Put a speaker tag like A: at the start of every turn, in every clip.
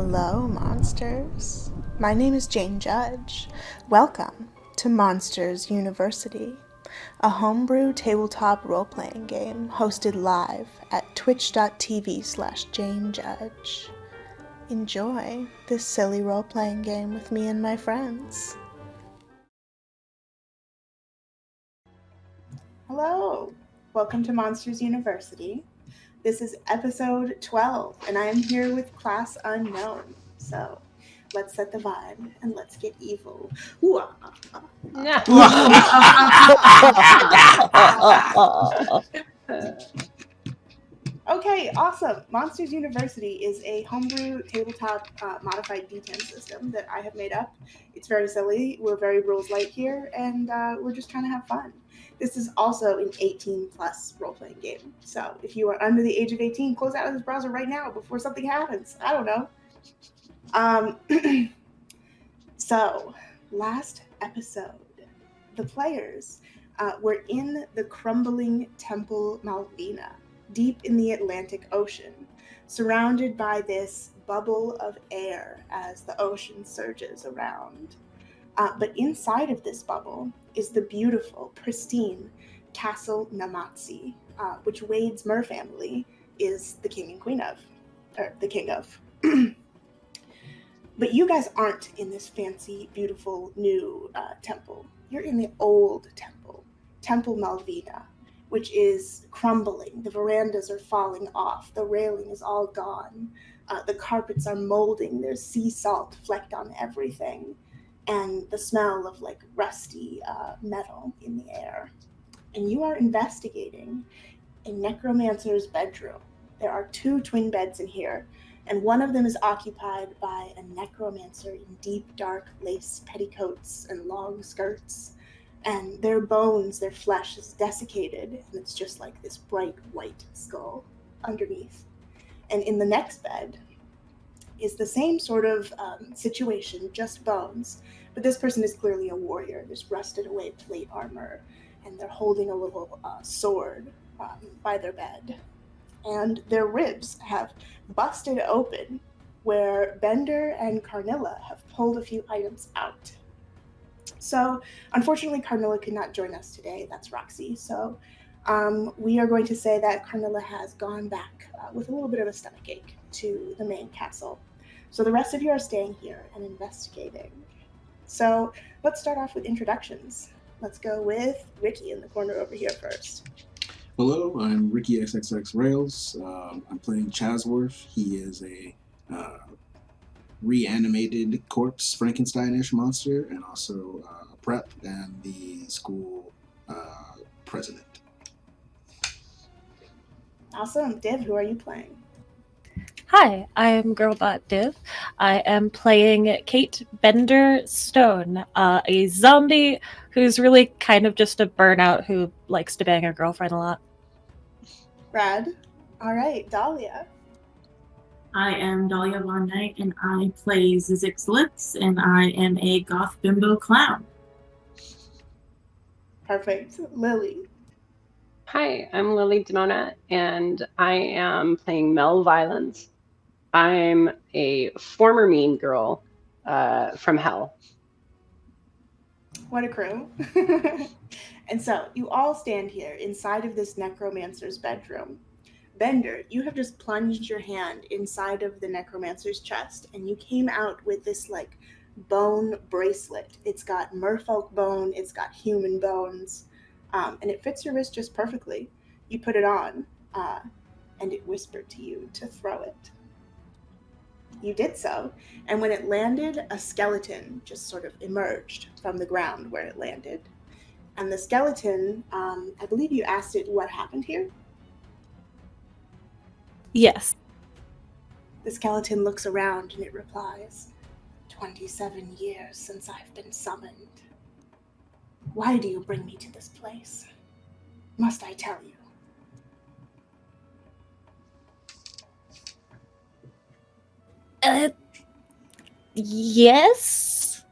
A: Hello, monsters. My name is Jane Judge. Welcome to Monsters University, a homebrew tabletop role-playing game hosted live at twitch.tv/JaneJudge. Enjoy this silly role-playing game with me and my friends. Hello, welcome to Monsters University. This is episode 12, and I am here with Class Unknown. So, let's set the vibe, and let's get evil. Okay, awesome. Monsters University is a homebrew tabletop modified D10 system that I have made up. It's very silly. We're very rules light here, and we're just trying to have fun. This is also an 18-plus role-playing game. So if you are under the age of 18, close out of this browser right now before something happens. I don't know. So, last episode, the players were in the crumbling Temple Malvina, deep in the Atlantic Ocean, surrounded by this bubble of air as the ocean surges around. But inside of this bubble is the beautiful, pristine Castle Namatsi, which Wade's Mer family is the king and queen of, or the king of. But you guys aren't in this fancy, beautiful, new temple. You're in the old temple, Temple Malvina, which is crumbling. The verandas are falling off. The railing is all gone. The carpets are molding. There's sea salt flecked on everything. And the smell of like rusty metal in the air. And you are investigating a necromancer's bedroom. There are 2 twin beds in here, and one of them is occupied by a necromancer in deep dark lace petticoats and long skirts. And their bones, their flesh is desiccated, and it's just like this bright white skull underneath. And in the next bed is the same sort of situation, just bones. But this person is clearly a warrior. There's rusted away plate armor, and they're holding a little sword by their bed. And their ribs have busted open, where Bender and Carnilla have pulled a few items out. So, unfortunately, Carnilla could not join us today. That's Roxy. So, we are going to say that Carnilla has gone back with a little bit of a stomachache to the main castle. So the rest of you are staying here and investigating. So let's start off with introductions. Let's go with Ricky in the corner over here first.
B: Hello, I'm RickyxxRails. I'm playing Chasworth. He is a reanimated corpse Frankenstein-ish monster, and also a prep and the school president.
A: Awesome. Div, who are you playing?
C: Hi, I'm Girlbot Div. I am playing Kate Bender Stone, a zombie who's really kind of just a burnout who likes to bang her girlfriend a lot.
A: Rad. All right, Dahlia.
D: I am Dahlia Von Knight, and I play Zizix Lips, and I am a goth bimbo clown.
A: Perfect. Lily.
E: Hi, I'm Lilly Demona, and I am playing Mel Violence. I'm a former mean girl from hell.
A: What a crew. And so, you all stand here inside of this necromancer's bedroom. Bender, you have just plunged your hand inside of the necromancer's chest, and you came out with this, like, bone bracelet. It's got merfolk bone, it's got human bones, and it fits your wrist just perfectly. You put it on, and it whispered to you to throw it. You did so, and when it landed, a skeleton just sort of emerged from the ground where it landed. And the skeleton, I believe you asked it what happened here?
C: Yes.
A: The skeleton looks around and it replies, 27 years since I've been summoned. Why do you bring me to this place? Must I tell you?
C: Yes,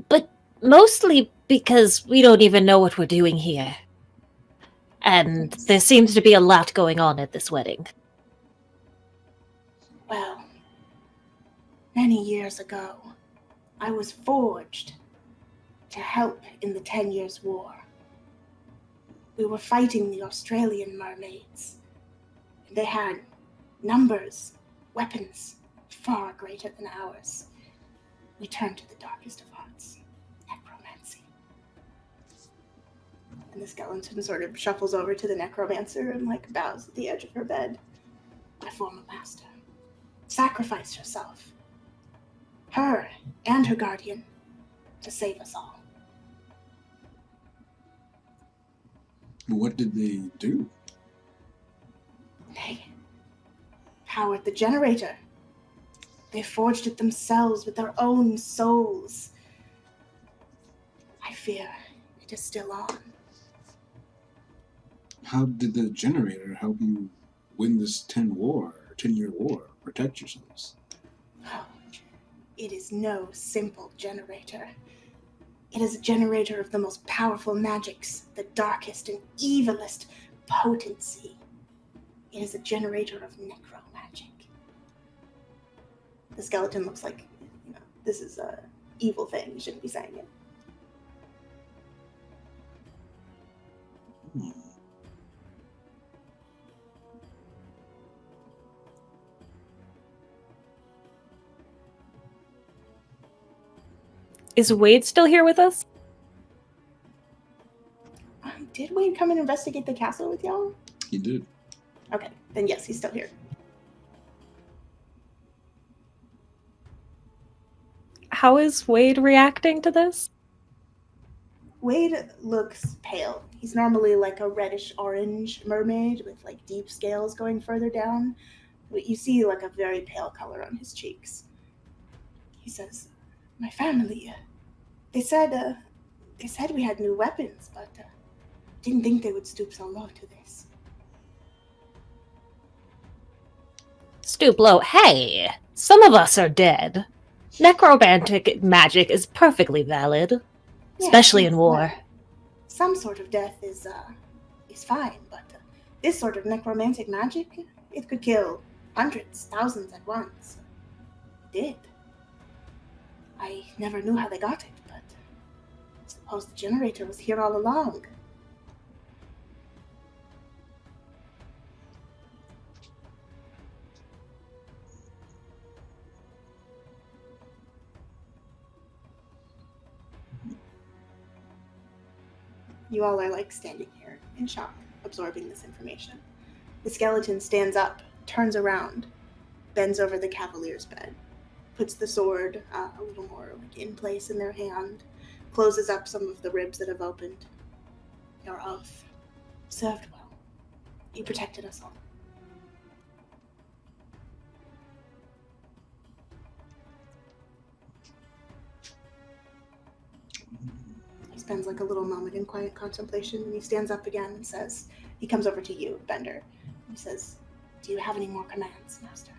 C: but mostly because we don't even know what we're doing here. And there seems to be a lot going on at this wedding.
A: Well, many years ago, I was forged to help in the 10 Years' War. We were fighting the Australian mermaids. They had numbers, weapons far greater than ours. We turned to the darkest of arts, necromancy. And the skeleton sort of shuffles over to the necromancer and bows at the edge of her bed. My former master sacrificed herself, her and her guardian, to save us all.
B: What did they do?
A: They powered the generator. They forged it themselves with their own souls. I fear it is still on.
B: How did the generator help you win this 10-year war, protect yourselves?
A: Oh, it is no simple generator. It is a generator of the most powerful magics, the darkest and evilest potency. It is a generator of necromagic. The skeleton looks like, this is a evil thing. You shouldn't be saying it.
C: Is Wade still here with us?
A: Did Wade come and investigate the castle with y'all?
B: He did.
A: Okay, then yes, he's still here.
C: How is Wade reacting to this?
A: Wade looks pale. He's normally like a reddish-orange mermaid with deep scales going further down. But you see a very pale color on his cheeks. He says, "My family, they said we had new weapons, but didn't think they would stoop so low to this."
C: Stoop low. Hey, some of us are dead. Necromantic magic is perfectly valid, especially in war.
A: Some sort of death is fine, but this sort of necromantic magic, it could kill hundreds, thousands at once. It did. I never knew how they got it, but I suppose the generator was here all along. You all are standing here in shock, absorbing this information. The skeleton stands up, turns around, bends over the cavalier's bed, puts the sword a little more in place in their hand, closes up some of the ribs that have opened. Your oath served well. You protected us all. He spends a little moment in quiet contemplation, and he stands up again and says, he comes over to you, Bender. He says, "Do you have any more commands, Master?"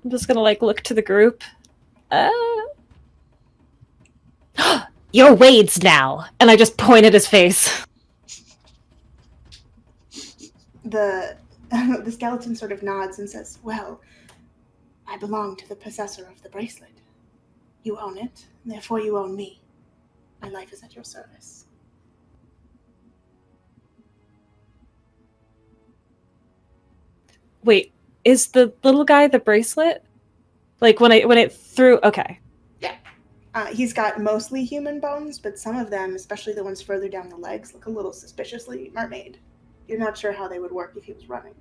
C: I'm just gonna look to the group. You're Wade's now, and I just point at his face.
A: The skeleton sort of nods and says, "Well, I belong to the possessor of the bracelet. You own it, and therefore you own me. My life is at your service."
C: Wait, is the little guy the bracelet? When it threw... Okay.
A: Yeah. He's got mostly human bones, but some of them, especially the ones further down the legs, look a little suspiciously mermaid. You're not sure how they would work if he was running.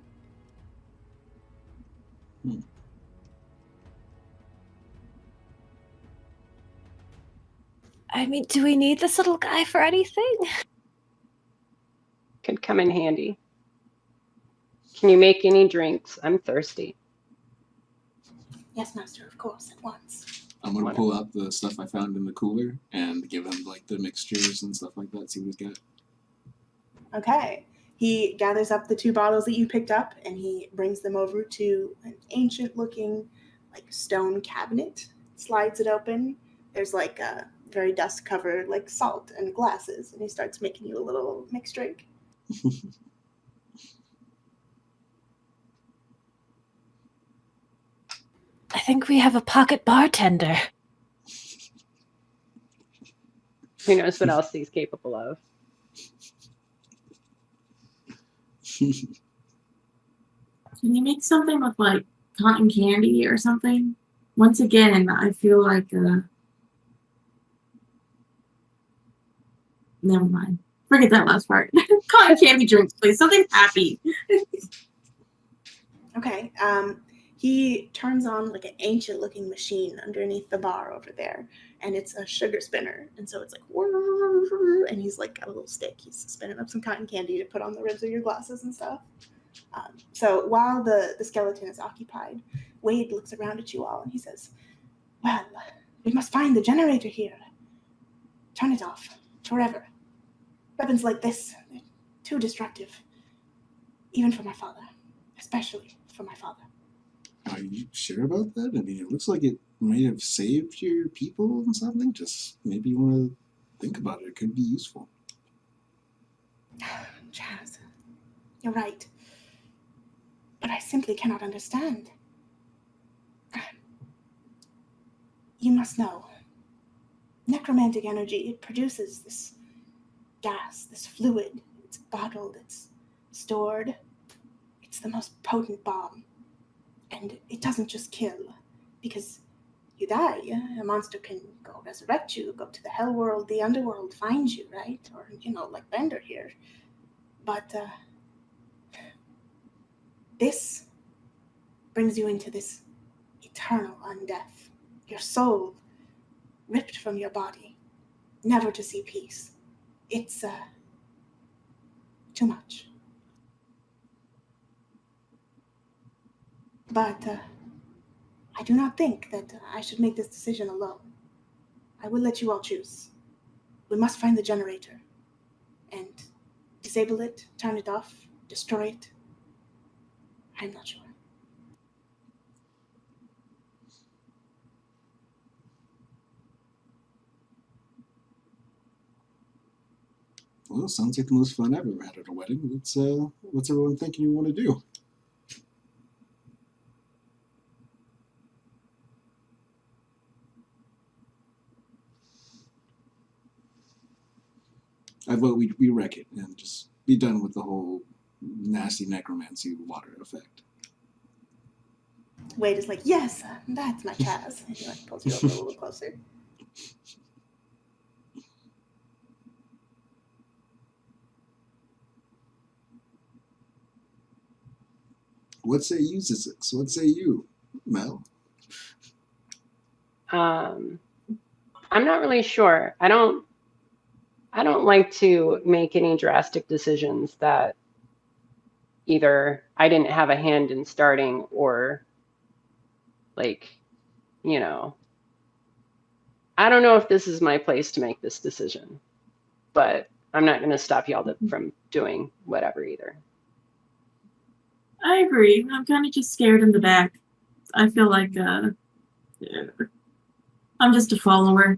C: I mean, do we need this little guy for anything?
E: Could come in handy. Can you make any drinks? I'm thirsty.
A: Yes, Master, of course, at once.
B: I'm going to pull out the stuff I found in the cooler and give him the mixtures and stuff like that, see what he's got.
A: Okay. He gathers up the 2 bottles that you picked up, and he brings them over to an ancient-looking, stone cabinet. Slides it open. There's, a very dust-covered, salt and glasses, and he starts making you a little mixed drink.
C: think we have a pocket bartender.
E: Who knows what else he's capable of?
D: Can you make something with like cotton candy or something? Once again, I feel like never mind. Forget that last part. Cotton candy drinks, please. Something happy.
A: Okay. He turns on like an ancient looking machine underneath the bar over there, and it's a sugar spinner. And so it's like, and he's like got a little stick. He's spinning up some cotton candy to put on the rims of your glasses and stuff. So while the skeleton is occupied, Wade looks around at you all and he says, well, we must find the generator here. Turn it off forever. Weapons like this, they're too destructive. Even for my father. Especially for my father.
B: Are you sure about that? I mean, it looks like it may have saved your people and something. Just maybe you want to think about it. It could be useful.
A: Chaz, you're right. But I simply cannot understand. You must know. Necromantic energy, it produces this gas, this fluid. It's bottled, it's stored. It's the most potent bomb. And it doesn't just kill, because you die. A monster can go resurrect you, go to the hell world, the underworld, find you, right? Or, like Bender here. But this brings you into this eternal undeath. Your soul ripped from your body, never to see peace. It's too much. But I do not think that I should make this decision alone. I will let you all choose. We must find the generator and disable it, turn it off, destroy it. I'm not sure.
B: Well, sounds like the most fun I've ever had at a wedding. What's everyone thinking you want to do? I vote we wreck it and just be done with the whole nasty necromancy water effect.
A: Wade is like, yes, that's my Chaz. And he pulls you over a little closer.
B: What say you, Zizix? What say you, Mel?
E: I'm not really sure. I don't like to make any drastic decisions that either I didn't have a hand in starting or I don't know if this is my place to make this decision, but I'm not going to stop y'all from doing whatever either.
D: I agree. I'm kind of just scared in the back. I feel like I'm just a follower.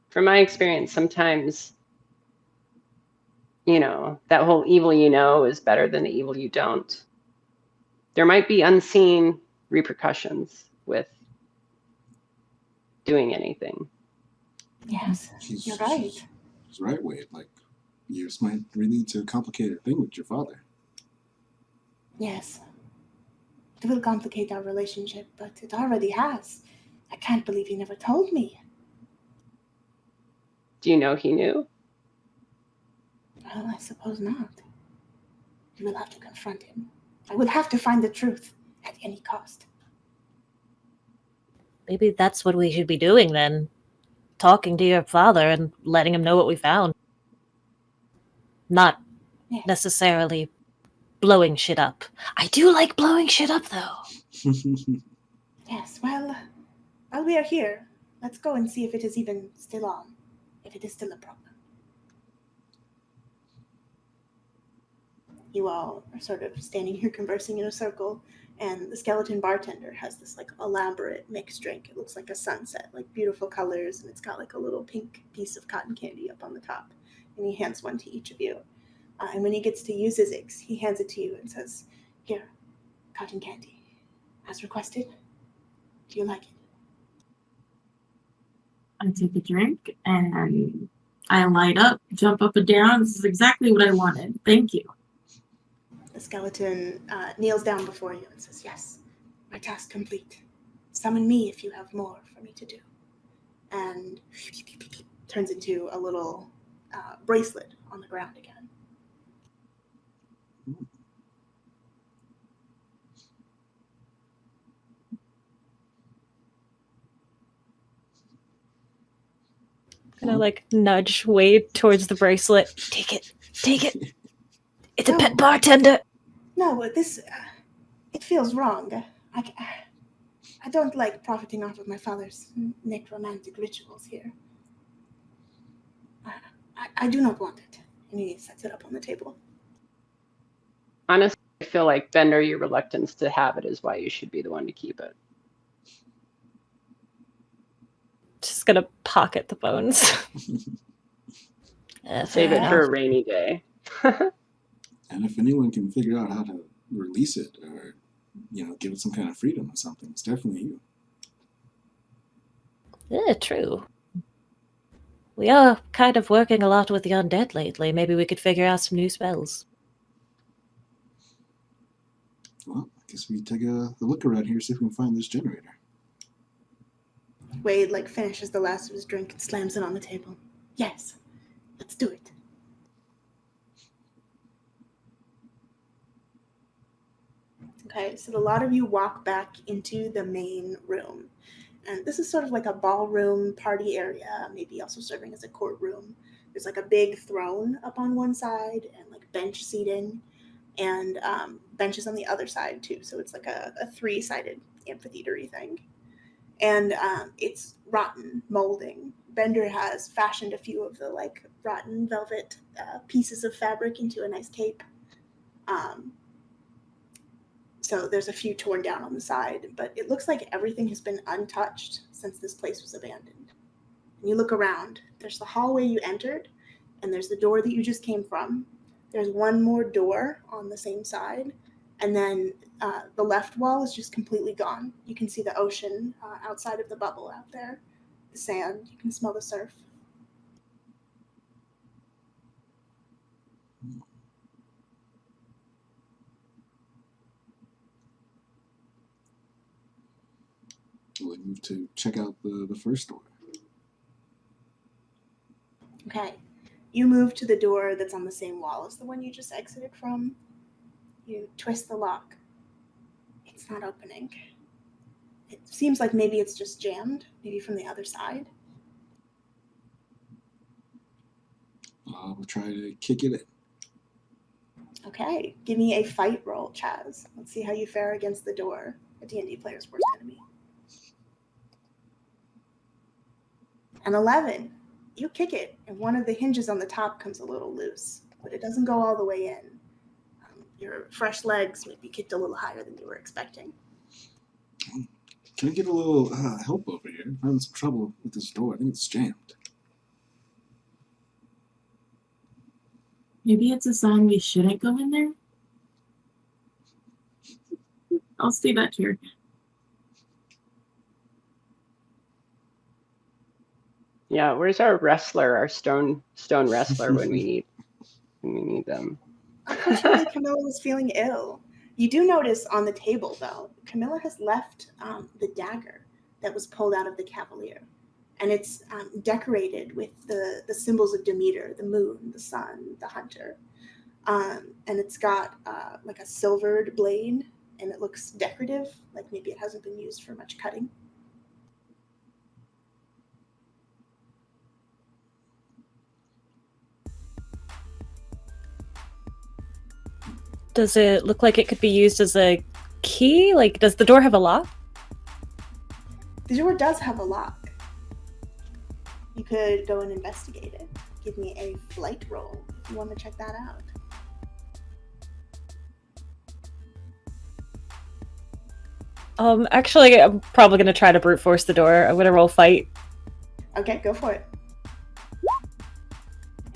E: From my experience, sometimes, that whole evil is better than the evil you don't. There might be unseen repercussions with doing anything.
A: Yes, you're right.
B: She's right, Wade. You just might really need to complicate a thing with your father.
A: Yes. It will complicate our relationship, but it already has. I can't believe he never told me.
E: Do you know he knew?
A: Well, I suppose not. You will have to confront him. I will have to find the truth at any cost.
C: Maybe that's what we should be doing then. Talking to your father and letting him know what we found. Not necessarily blowing shit up. I do like blowing shit up, though.
A: Yes, well, while we are here, let's go and see if it is even still on. If it is still a problem. You all are sort of standing here conversing in a circle, and the skeleton bartender has this elaborate mixed drink. It looks like a sunset, beautiful colors, and it's got a little pink piece of cotton candy up on the top. And he hands one to each of you. And when he gets to use his Ix, he hands it to you and says, here, cotton candy. As requested. Do you like it?
D: I take a drink and I light up, jump up and down. This is exactly what I wanted. Thank you.
A: The skeleton kneels down before you and says, yes, my task complete. Summon me if you have more for me to do. And turns into a little bracelet on the ground again.
C: Gonna like nudge Wade towards the bracelet. Take it. Take it. It's a
A: No.
C: pet bartender.
A: No, but this, it feels wrong. I don't like profiting off of my father's necromantic rituals here. I do not want it. And he sets it up on the table.
E: Honestly, I feel like, Bender, your reluctance to have it is why you should be the one to keep it.
C: Just gonna pocket the bones.
E: Save it for a rainy day.
B: And if anyone can figure out how to release it or, give it some kind of freedom or something, it's definitely you.
C: Yeah, true. We are kind of working a lot with the undead lately. Maybe we could figure out some new spells.
B: Well, I guess we take a look around here, see if we can find this generator.
A: Wade finishes the last of his drink and slams it on the table. Yes, let's do it. Okay, so a lot of you walk back into the main room. And this is sort of like a ballroom party area, maybe also serving as a courtroom. There's a big throne up on one side and bench seating and benches on the other side too. So it's a three-sided amphitheater-y thing. And it's rotten, molding. Bender has fashioned a few of the rotten velvet pieces of fabric into a nice cape. So there's a few torn down on the side, but it looks like everything has been untouched since this place was abandoned. And you look around, there's the hallway you entered, and there's the door that you just came from. There's one more door on the same side, and then the left wall is just completely gone. You can see the ocean outside of the bubble out there, the sand, you can smell the surf.
B: We'll move to check out the first door.
A: Okay, you move to the door that's on the same wall as the one you just exited from. You twist the lock. It's not opening. It seems like maybe it's just jammed, maybe from the other side.
B: We'll try to kick it in.
A: Okay, give me a fight roll, Chaz. Let's see how you fare against the door, a D&D player's worst enemy. An 11. You kick it, and one of the hinges on the top comes a little loose, but it doesn't go all the way in. Your fresh legs maybe kicked a little higher than you were expecting.
B: Can I get a little help over here? I'm having some trouble with this door. I think it's jammed.
D: Maybe it's a sign we shouldn't go in there. I'll stay back here.
E: Yeah, where's our wrestler, our stone wrestler when we need them?
A: Unfortunately, Camilla was feeling ill. You do notice on the table, though, Camilla has left the dagger that was pulled out of the Cavalier. And it's decorated with the symbols of Demeter, the moon, the sun, the hunter. And it's got a silvered blade, and it looks decorative, like maybe it hasn't been used for much cutting.
C: Does it look like it could be used as a key? Does the door have a lock?
A: The door does have a lock. You could go and investigate it. Give me a flight roll if you want to check that out.
C: Actually, I'm probably going to try to brute force the door. I'm going to roll fight.
A: Okay, go for it.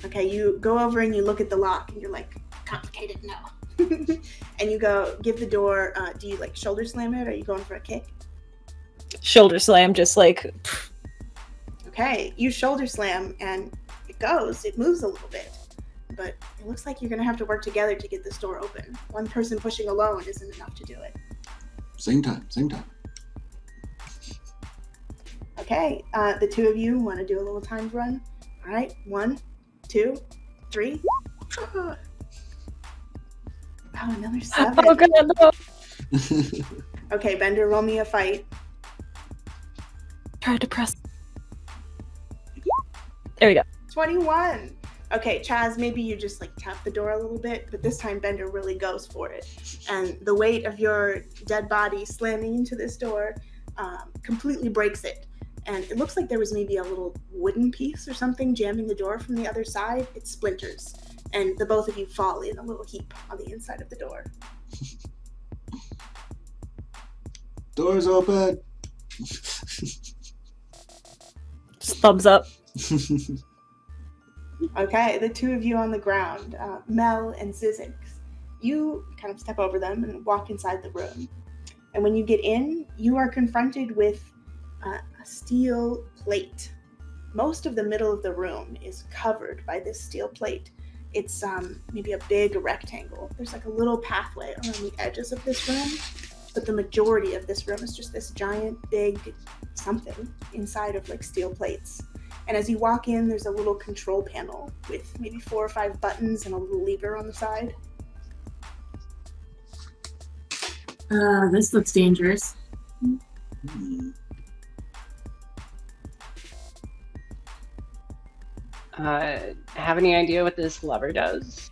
A: Okay, you go over and you look at the lock and you're like, complicated, no. And you go give the door. Do you like shoulder slam it, or are you going for a kick?
C: Shoulder slam, just like.
A: Okay, you shoulder slam, and it moves a little bit. But it looks like you're going to have to work together to get this door open. One person pushing alone isn't enough to do it.
B: Same time.
A: Okay, the two of you want to do a little timed run. All right, 1, 2, 3. Oh, another 7.
C: Oh, God, no.
A: Okay, Bender, roll me a fight.
C: Try to press. There we go.
A: 21. Okay, Chaz, maybe you just like tap the door a little bit, but this time Bender really goes for it. And the weight of your dead body slamming into this door completely breaks it. And it looks like there was maybe a little wooden piece or something jamming the door from the other side. It splinters. And the both of you fall in a little heap on the inside of the door.
B: Doors open.
C: Just thumbs up.
A: Okay, the two of you on the ground, Mel and Zizix, you kind of step over them and walk inside the room. And when you get in, you are confronted with a steel plate. Most of the middle of the room is covered by this steel plate. It's maybe a big rectangle. There's like a little pathway around the edges of this room, but the majority of this room is just this giant, big something inside of like steel plates. And as you walk in, there's a little control panel with maybe 4 or 5 buttons and a little lever on the side.
D: This looks dangerous.
E: Have any idea what this lever does?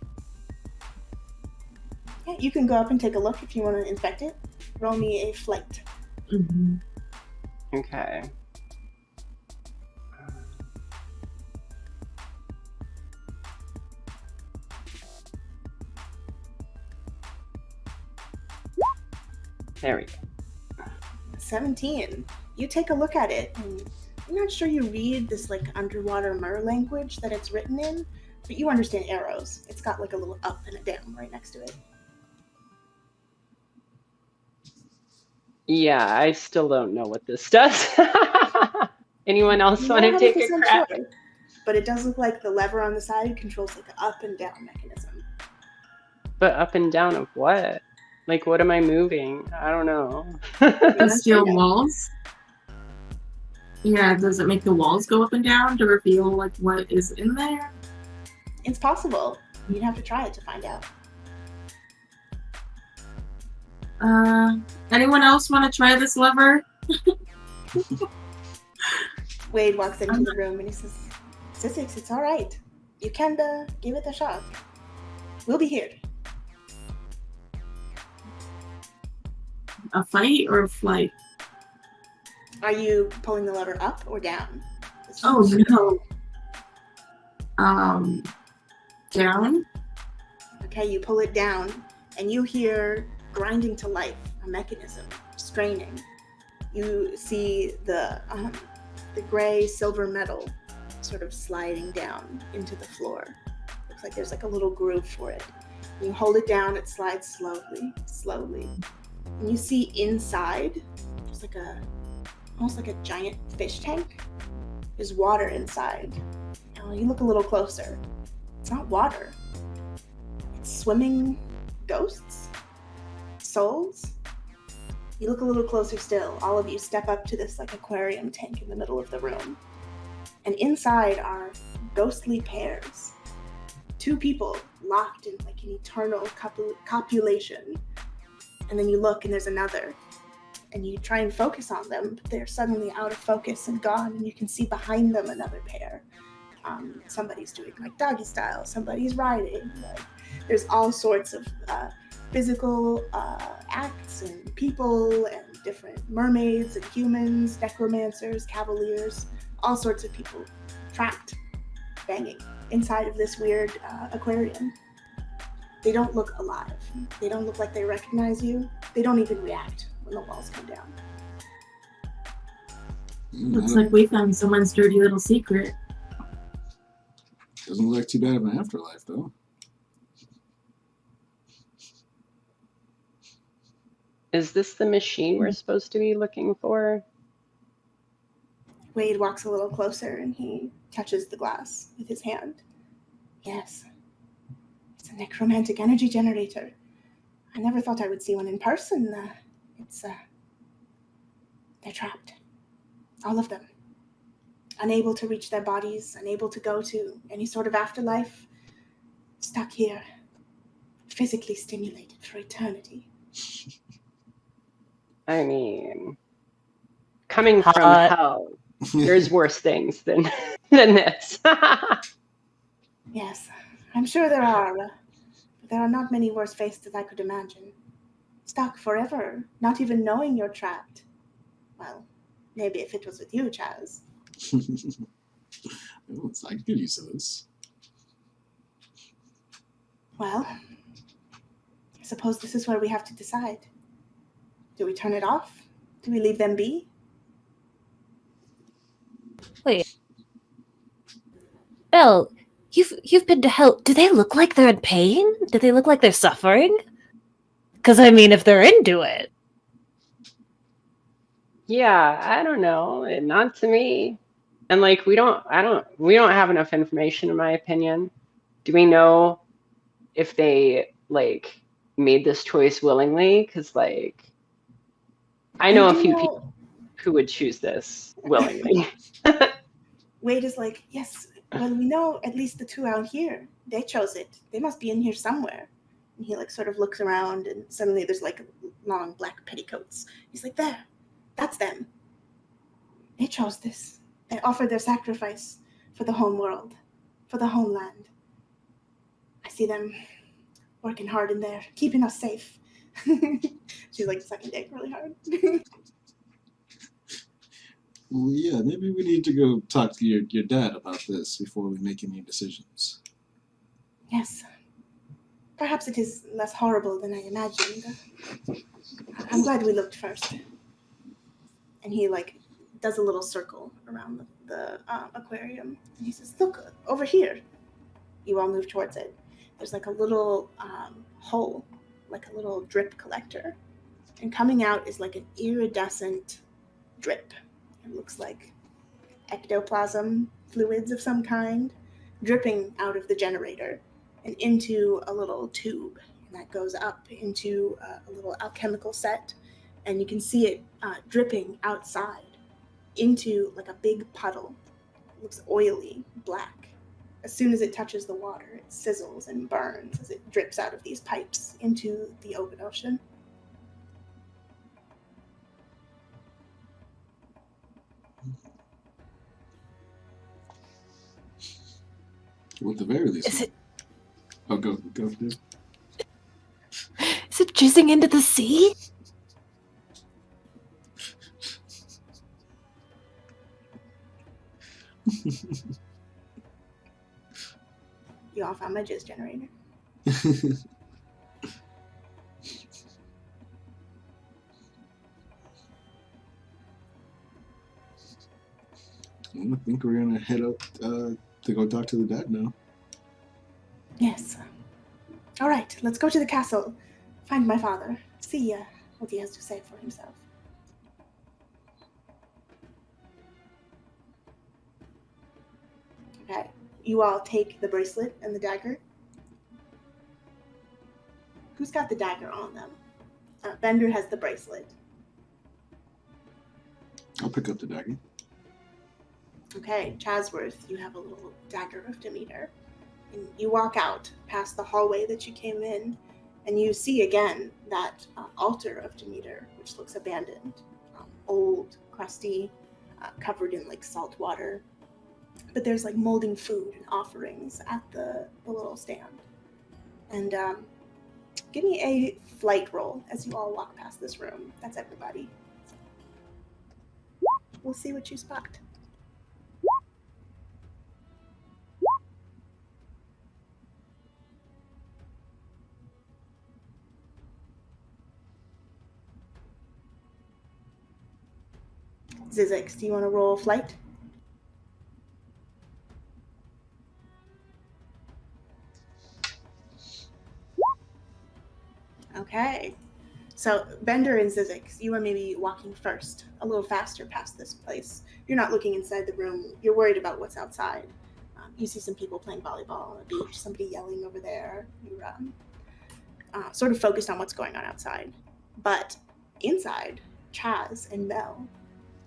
A: Yeah, you can go up and take a look if you want to inspect it. Roll me a flight.
D: Mm-hmm.
E: Okay. There we go.
A: 17. You take a look at it, and I'm not sure you read this like underwater mer language that it's written in, but you understand arrows. It's got like a little up and a down right next to it.
E: Yeah, I still don't know what this does. Anyone else want to take a crack?
A: Sure, but it does look like the lever on the side controls like an up and down mechanism.
E: But up and down of what? Like, what am I moving? I don't know.
D: The steel walls? Yeah, does it make the walls go up and down to reveal like what is in there?
A: It's possible. You'd have to try it to find out.
D: Anyone else want to try this lever?
A: Wade walks into the room and he says, Zizix, it's all right. You can give it a shot. We'll be here.
D: A fight or a flight?
A: Are you pulling the lever up or down?
D: Oh no. Down?
A: Okay, you pull it down and you hear grinding to life, a mechanism, straining. You see the gray silver metal sort of sliding down into the floor. Looks like there's like a little groove for it. And you hold it down, it slides slowly. And you see inside, there's like almost like a giant fish tank. There's water inside. Now you look a little closer. It's not water. It's swimming ghosts? Souls? You look a little closer still. All of you step up to this like aquarium tank in the middle of the room. And inside are ghostly pairs. 2 people locked in like an eternal copulation. And then you look and there's another. And you try and focus on them, but they're suddenly out of focus and gone. And you can see behind them another pair. Somebody's doing like doggy style. Somebody's riding. Like, there's all sorts of physical acts and people and different mermaids and humans, necromancers, cavaliers, all sorts of people trapped, banging inside of this weird aquarium. They don't look alive. They don't look like they recognize you. They don't even react when the walls come down.
D: Looks like we found someone's dirty little secret.
B: Doesn't look like too bad of an afterlife, though.
E: Is this the machine we're supposed to be looking for?
A: Wade walks a little closer and he touches the glass with his hand. Yes. It's a necromantic energy generator. I never thought I would see one in person. They're trapped. All of them. Unable to reach their bodies, unable to go to any sort of afterlife. Stuck here. Physically stimulated for eternity.
E: I mean, coming from hell, there's worse things than this.
A: Yes, I'm sure there are. But there are not many worse fates that I could imagine. Stuck forever, not even knowing you're trapped. Well, maybe if it was with you, Chaz.
B: Well, I could use this.
A: Well, I suppose this is where we have to decide. Do we turn it off? Do we leave them be?
C: Wait. Belle, you've been to hell. Do they look like they're in pain? Do they look like they're suffering? Because, I mean, if they're into it.
E: Yeah, I don't know. Not to me. And like we don't have enough information in my opinion. Do we know if they like made this choice willingly? Because like I know a few people who would choose this willingly.
A: Wade is like, yes, well, we know at least the two out here. They chose it. They must be in here somewhere. And he like sort of looks around and suddenly there's like long black petticoats. He's like, there, that's them. They chose this. They offered their sacrifice for the home world, for the homeland. I see them working hard in there, keeping us safe. She's like sucking dick really hard.
B: Well, yeah, maybe we need to go talk to your dad about this before we make any decisions.
A: Yes. Perhaps it is less horrible than I imagined. I'm glad we looked first. And he like does a little circle around the aquarium. And he says, look, over here. You all move towards it. There's like a little hole, like a little drip collector. And coming out is like an iridescent drip. It looks like ectoplasm fluids of some kind dripping out of the generator and into a little tube. And that goes up into a little alchemical set. And you can see it dripping outside into like a big puddle. It looks oily, black. As soon as it touches the water, it sizzles and burns as it drips out of these pipes into the open ocean.
B: Well, at the very least.
C: Is it?
B: Oh, go, dude.
C: Is it jizzing into the sea?
A: You all found my jizz generator.
B: I think we're gonna head up to go talk to the dad now.
A: Yes. All right, let's go to the castle. Find my father. See what he has to say for himself. Okay. You all take the bracelet and the dagger. Who's got the dagger on them? Bender has the bracelet.
B: I'll pick up the dagger.
A: Okay, Chasworth, you have a little dagger of Demeter. And you walk out past the hallway that you came in, and you see again that altar of Demeter, which looks abandoned. Old, crusty, covered in like salt water. But there's like molding food and offerings at the little stand. And give me a flight roll as you all walk past this room. That's everybody. We'll see what you spot. Zizix, do you want to roll flight? Okay. So Bender and Zizix, you are maybe walking first, a little faster past this place. You're not looking inside the room. You're worried about what's outside. You see some people playing volleyball on the beach, somebody yelling over there. You're sort of focused on what's going on outside. But inside, Chaz and Mel,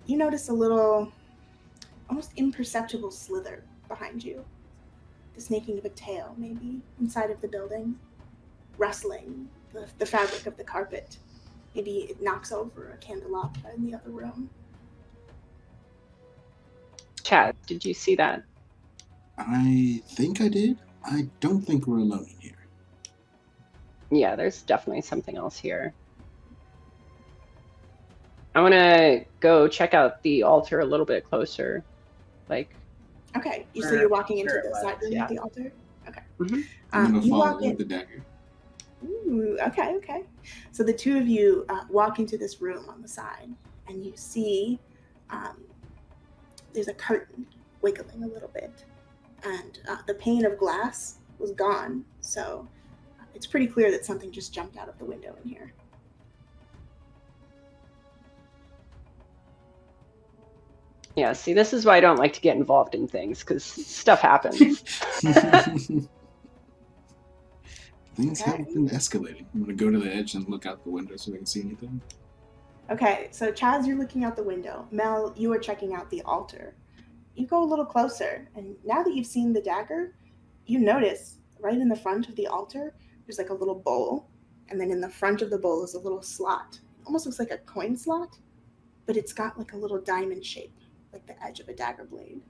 A: you notice a little, almost imperceptible slither behind you. The snaking of a tail, maybe, inside of the building, rustling the fabric of the carpet. Maybe it knocks over a candelabra in the other room.
E: Chad, did you see that?
B: I think I did. I don't think we're alone in here.
E: Yeah, there's definitely something else here. I want to go check out the altar a little bit closer. Like,
A: Okay, so you're walking into
E: Sure it
A: the side
E: was,
A: room
E: yeah.
A: of the altar? Okay.
E: Mhm.
B: I'm gonna
A: You
B: follow
A: walk in.
B: with the dagger.
A: Ooh, okay. So the two of you walk into this room on the side, and you see there's a curtain wiggling a little bit, and the pane of glass was gone, so it's pretty clear that something just jumped out of the window in here.
E: Yeah, see, this is why I don't like to get involved in things, because stuff happens.
B: Things
A: Okay.
B: have been escalating. I'm gonna go to the edge and look out the window so I can see anything.
A: Okay, so Chaz, you're looking out the window. Mel, you are checking out the altar. You go a little closer, and now that you've seen the dagger, you notice right in the front of the altar, there's like a little bowl, and then in the front of the bowl is a little slot. It almost looks like a coin slot, but it's got like a little diamond shape, like the edge of a dagger blade.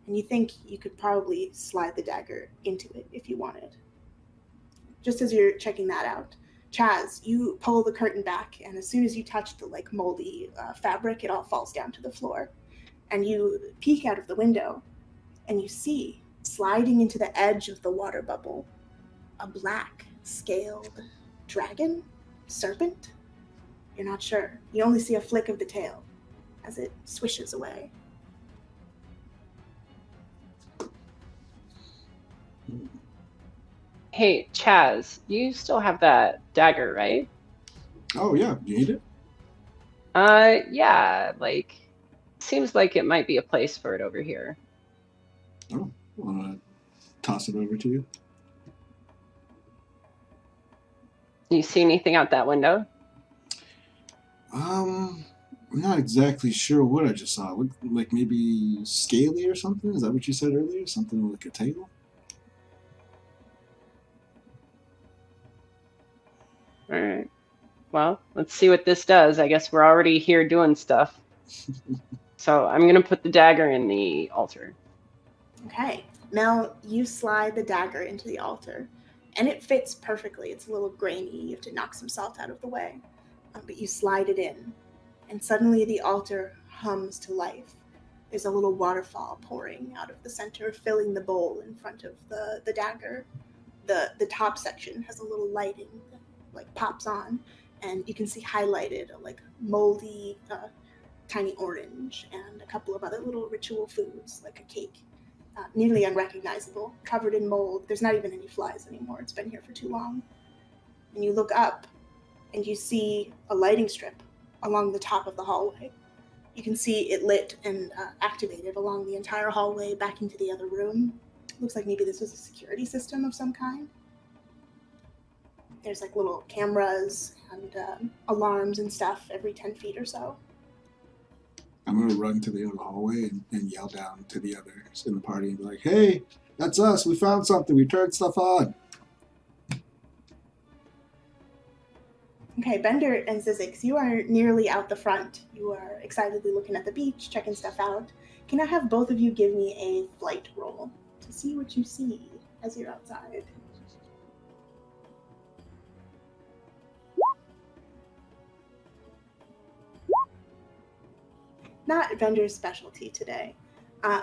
A: And you think you could probably slide the dagger into it if you wanted. Just as you're checking that out, Chaz, you pull the curtain back, and as soon as you touch the like moldy fabric, it all falls down to the floor. And you peek out of the window, and you see, sliding into the edge of the water bubble, a black, scaled dragon? Serpent? You're not sure. You only see a flick of the tail as it swishes away.
E: Hey, Chaz, you still have that dagger, right?
B: Oh yeah, you need it?
E: Yeah, like, seems like it might be a place for it over here.
B: Oh, wanna toss it over to you?
E: You see anything out that window?
B: I'm not exactly sure what I just saw. Looked like maybe scaly or something? Is that what you said earlier? Something like a tail?
E: All right. Well, let's see what this does. I guess we're already here doing stuff. So I'm going to put the dagger in the altar.
A: Okay. Mel, you slide the dagger into the altar, and it fits perfectly. It's a little grainy. You have to knock some salt out of the way. But you slide it in, and suddenly the altar hums to life. There's a little waterfall pouring out of the center, filling the bowl in front of the dagger. The top section has a little lighting that like pops on, and you can see highlighted a like moldy tiny orange and a couple of other little ritual foods like a cake. Nearly unrecognizable, covered in mold. There's not even any flies anymore. It's been here for too long. And you look up, and you see a lighting strip along the top of the hallway. You can see it lit and activated along the entire hallway back into the other room. Looks like maybe this was a security system of some kind. There's like little cameras and alarms and stuff every 10 feet or so.
B: I'm gonna run to the other hallway and yell down to the others in the party and be like, "Hey, that's us. We found something. We turned stuff on."
A: Okay, Bender and Zizix, you are nearly out the front. You are excitedly looking at the beach, checking stuff out. Can I have both of you give me a flight roll to see what you see as you're outside? Not Bender's specialty today.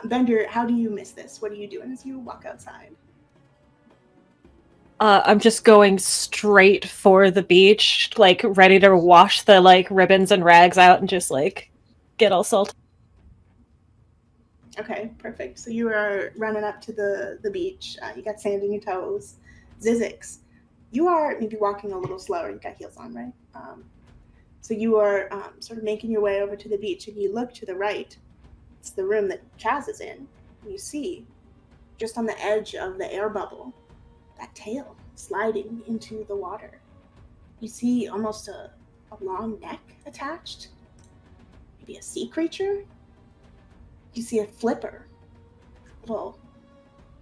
A: Bender, how do you miss this? What are you doing as you walk outside?
C: I'm just going straight for the beach, like ready to wash the like ribbons and rags out and just like get all salty.
A: Okay, perfect. So you are running up to the beach. You got sand in your toes. Zizix, You are maybe walking a little slower. You've got heels on, right? So you are sort of making your way over to the beach, and you look to the right. It's the room that Chaz is in. And you see, just on the edge of the air bubble, that tail sliding into the water. You see almost a long neck attached. Maybe a sea creature. You see a flipper. A little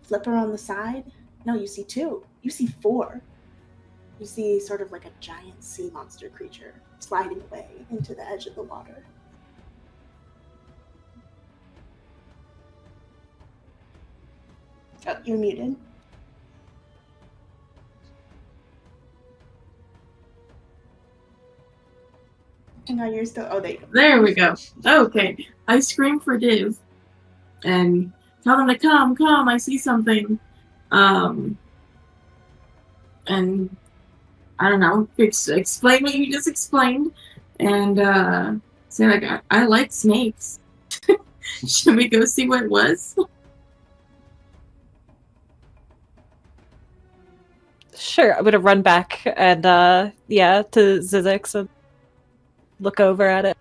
A: flipper on the side. No, you see 2. You see 4. You see sort of like a giant sea monster creature sliding away into the edge of the water. Oh, you're muted. Hang on, you're still... Oh, there you go.
D: There we go. Okay. I scream for Div and tell them to come, I see something. And I don't know, explain what you just explained, and say like, I like snakes. Should we go see what it was?
C: Sure, I'm gonna run back and to Zizix and look over at it.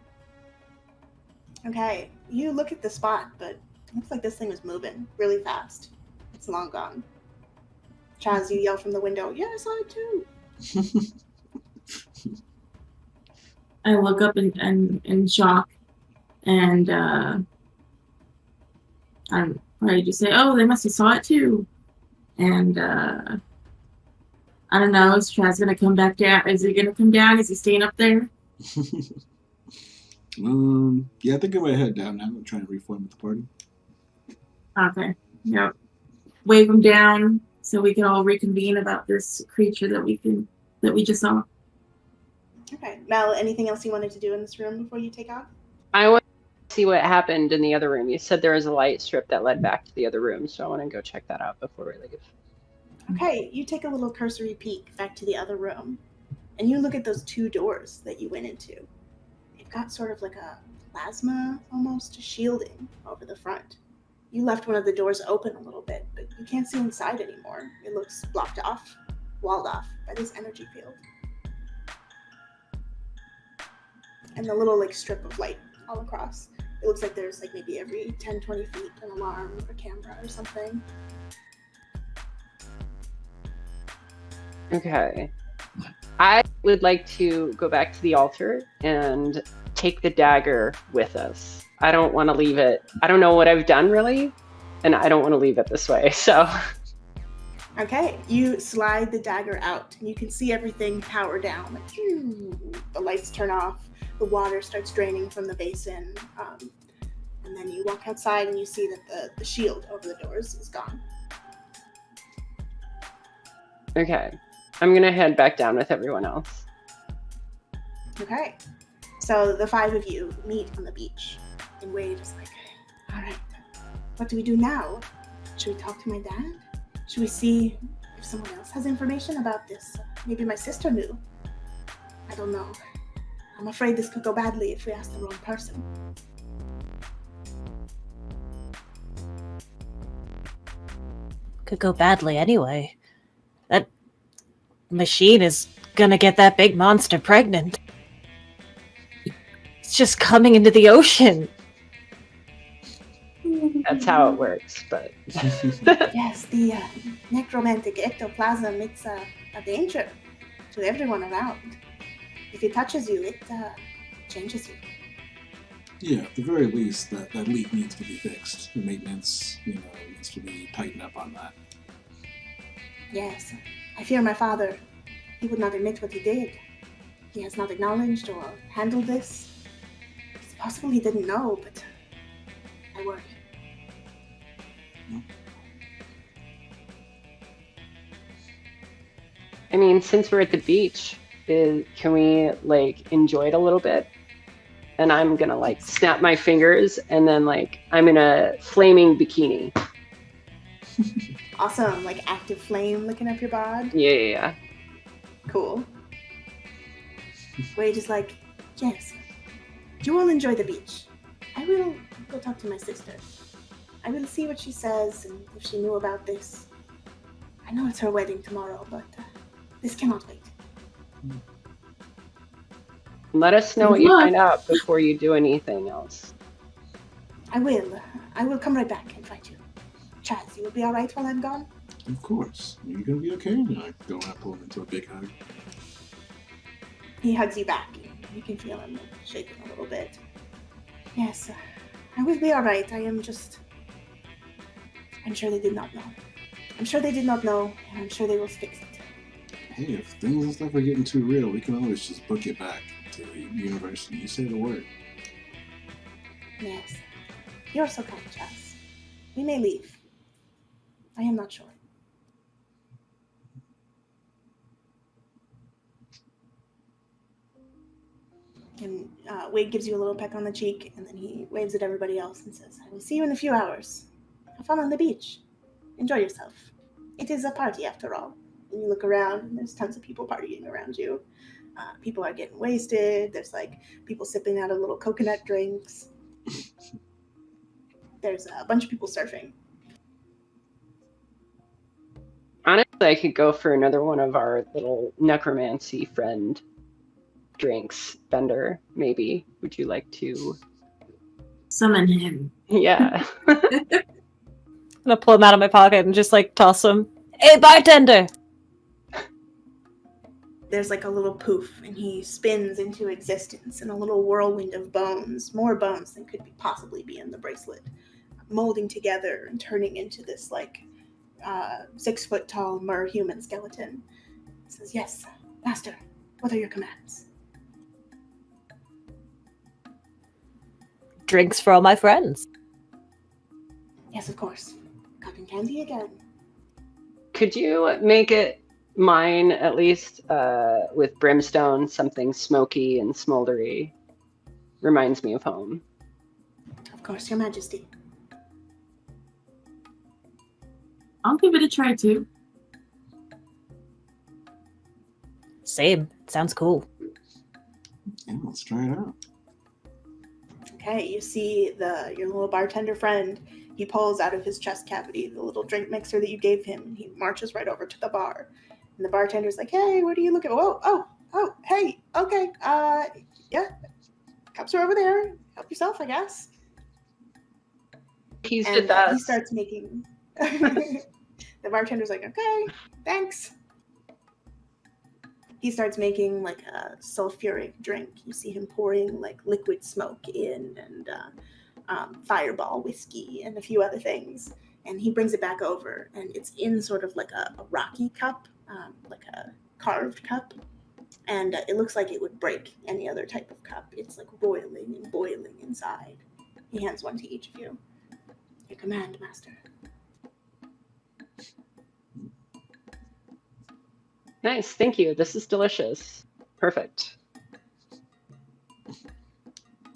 A: Okay, you look at the spot, but it looks like this thing was moving really fast. It's long gone. Chaz, you yell from the window, "Yeah, I saw it too."
D: I look up in shock, and I'm ready to say, "Oh, they must have saw it too." And I don't know. Is Chaz gonna come back down? Is he gonna come down? Is he staying up there?
B: Yeah, I think I'm gonna head down now. I'm trying to reform with the party.
D: Okay. Yep. Wave him down so we can all reconvene about this creature that we just saw.
A: Okay, Mel, anything else you wanted to do in this room before you take off?
E: I want to see what happened in the other room. You said there was a light strip that led back to the other room, so I want to go check that out before we leave.
A: Okay, you take a little cursory peek back to the other room, and you look at those 2 doors that you went into. They've got sort of like a plasma, almost, shielding over the front. You left one of the doors open a little bit, but you can't see inside anymore. It looks blocked off, walled off by this energy field. And the little like strip of light all across. It looks like there's like maybe every 10-20 feet an alarm or a camera or something.
E: Okay. I would like to go back to the altar and take the dagger with us. I don't want to leave it. I don't know what I've done really, and I don't want to leave it this way. So,
A: Okay, you slide the dagger out, and you can see everything power down. Like, the lights turn off, the water starts draining from the basin, and then you walk outside and you see that the shield over the doors is gone.
E: okay. I'm going to head back down with everyone else.
A: Okay, so the 5 of you meet on the beach, and Wade is like, all right, what do we do now? Should we talk to my dad? Should we see if someone else has information about this? Maybe my sister knew. I don't know. I'm afraid this could go badly if we ask the wrong person.
C: Could go badly anyway. That machine is gonna get that big monster pregnant. It's just coming into the ocean.
E: That's how it works, but
A: Yes, the necromantic ectoplasm, it's a danger to everyone around. If it touches you, it changes you.
B: Yeah, at the very least, that leak needs to be fixed. The maintenance, needs to be tightened up on that.
A: Yes, I fear my father. He would not admit what he did. He has not acknowledged or handled this. It's possible he didn't know, but I worry.
E: I mean, since we're at the beach, can we enjoy it a little bit? And I'm gonna snap my fingers, and then I'm in a flaming bikini.
A: Awesome, active flame licking up your bod.
E: Yeah.
A: Cool. Wade is yes, you all enjoy the beach. I will go talk to my sister. I will see what she says and if she knew about this. I know it's her wedding tomorrow, but This cannot wait.
E: Let us know
D: Good
E: what you
D: luck.
E: find out before you do anything else.
A: I will. I will come right back and find you. Chaz, you will be all right while I'm gone?
B: Of course. You're gonna be okay. And I go and I pull him into a big hug.
A: He hugs you back. You can feel him shaking a little bit. Yes, I will be all right. I'm sure they did not know. I'm sure they did not know, and I'm sure they will fix it.
B: Hey, if things and stuff are getting too real, we can always just book it back to the university. You say the word.
A: Yes. You're so kind, Chaz. We may leave. I am not sure. And Wade gives you a little peck on the cheek, and then he waves at everybody else and says, I will see you in a few hours. Have fun on the beach. Enjoy yourself. It is a party after all. And you look around, and there's tons of people partying around you. People are getting wasted. There's like people sipping out of little coconut drinks. There's a bunch of people surfing.
E: Honestly, I could go for another one of our little necromancy friend drinks. Bender, maybe. Would you like to?
D: Summon him.
E: Yeah.
C: I'm gonna pull him out of my pocket and just like toss him. Hey, bartender!
A: There's like a little poof, and he spins into existence in a little whirlwind of bones, more bones than could possibly be in the bracelet, molding together and turning into this like 6 foot tall mer-human skeleton. He says, yes, master, what are your commands?
C: Drinks for all my friends.
A: Yes, of course. Cotton candy again.
E: Could you make it mine at least with brimstone, something smoky and smoldery? Reminds me of home.
A: Of course, your majesty.
D: I'll give it a try too.
C: Same. Sounds cool.
B: Yeah, let's try it out.
A: Okay, you see your little bartender friend. He pulls out of his chest cavity the little drink mixer that you gave him, and he marches right over to the bar. And the bartender's like, hey, what are you looking at? Oh, hey, okay, yeah, cups are over there. Help yourself, I guess.
E: He's
A: And
E: with us.
A: he starts making... The bartender's like, okay, thanks. He starts making like a sulfuric drink. You see him pouring like liquid smoke in and fireball whiskey and a few other things. And he brings it back over, and it's in sort of like a rocky cup, like a carved cup. And it looks like it would break any other type of cup. It's like roiling and boiling inside. He hands one to each of you. Your command, master.
E: Nice, thank you. This is delicious. Perfect.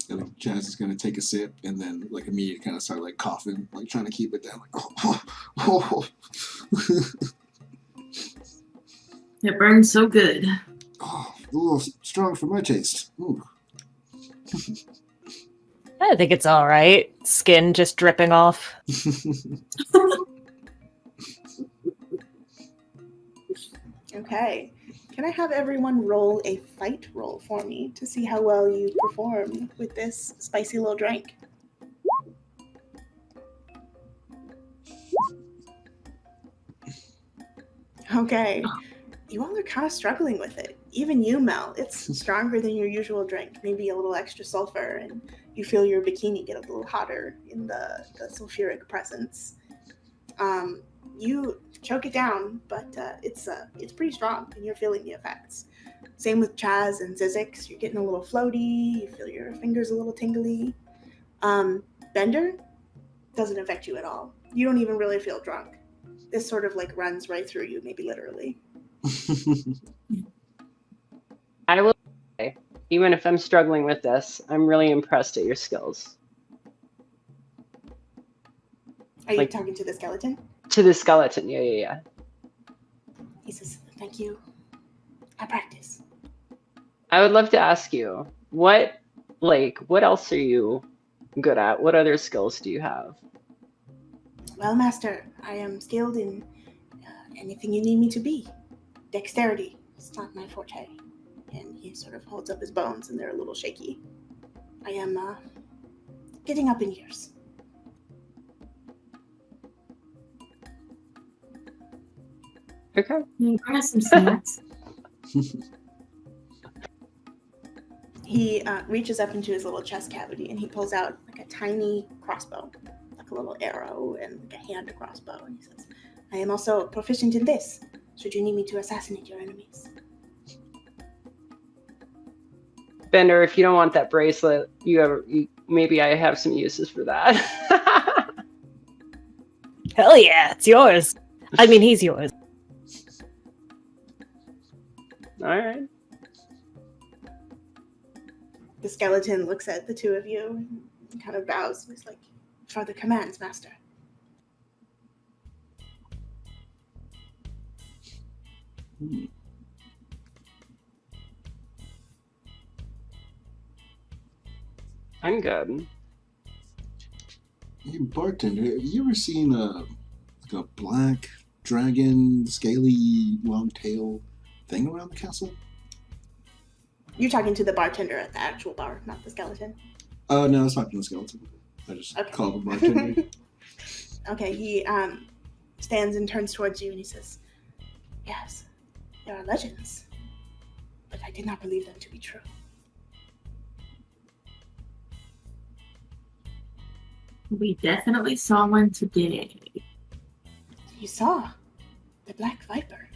B: And like, Jazz is gonna take a sip and then like immediately kind of start like coughing, like trying to keep it down. Like,
D: It burns so good.
B: a little strong for my taste. Ooh.
C: I think it's all right. Skin just dripping off.
A: Okay. Can I have everyone roll a fight roll for me to see how well you perform with this spicy little drink? Okay. You all are kind of struggling with it. Even you, Mel. It's stronger than your usual drink. Maybe a little extra sulfur, and you feel your bikini get a little hotter in the sulfuric presence. You choke it down, but it's pretty strong, and you're feeling the effects. Same with Chaz and Zizix. You're getting a little floaty. You feel your fingers a little tingly. Bender doesn't affect you at all. You don't even really feel drunk. This sort of like runs right through you, maybe literally.
E: I will say, even if I'm struggling with this, I'm really impressed at your skills.
A: Are you
E: Like-
A: talking to the skeleton?
E: To the skeleton, yeah.
A: He says, thank you. I practice.
E: I would love to ask you, what else are you good at? What other skills do you have?
A: Well, master, I am skilled in anything you need me to be. Dexterity, It's not my forte. And he sort of holds up his bones, and they're a little shaky. I am getting up in years.
E: Okay.
D: Can you bring us some snacks?
A: He reaches up into his little chest cavity, and he pulls out like a tiny crossbow, like a little arrow and like a hand crossbow. And he says, I am also proficient in this, should you need me to assassinate your enemies.
E: Bender, if you don't want that bracelet, maybe I have some uses for that.
C: Hell yeah, it's yours. I mean, he's yours.
E: All right.
A: The skeleton looks at the two of you and kind of bows. He's like, further commands, master.
E: I'm good.
B: Hey, bartender, have you ever seen a black dragon, scaly, long tail thing around the castle?
A: You're talking to the bartender at the actual bar, not the skeleton.
B: Oh, no, it's not from the skeleton. I just called him bartender.
A: Okay, he stands and turns towards you and he says, yes, there are legends, but I did not believe them to be true.
D: We definitely saw one today.
A: You saw the Black Viper.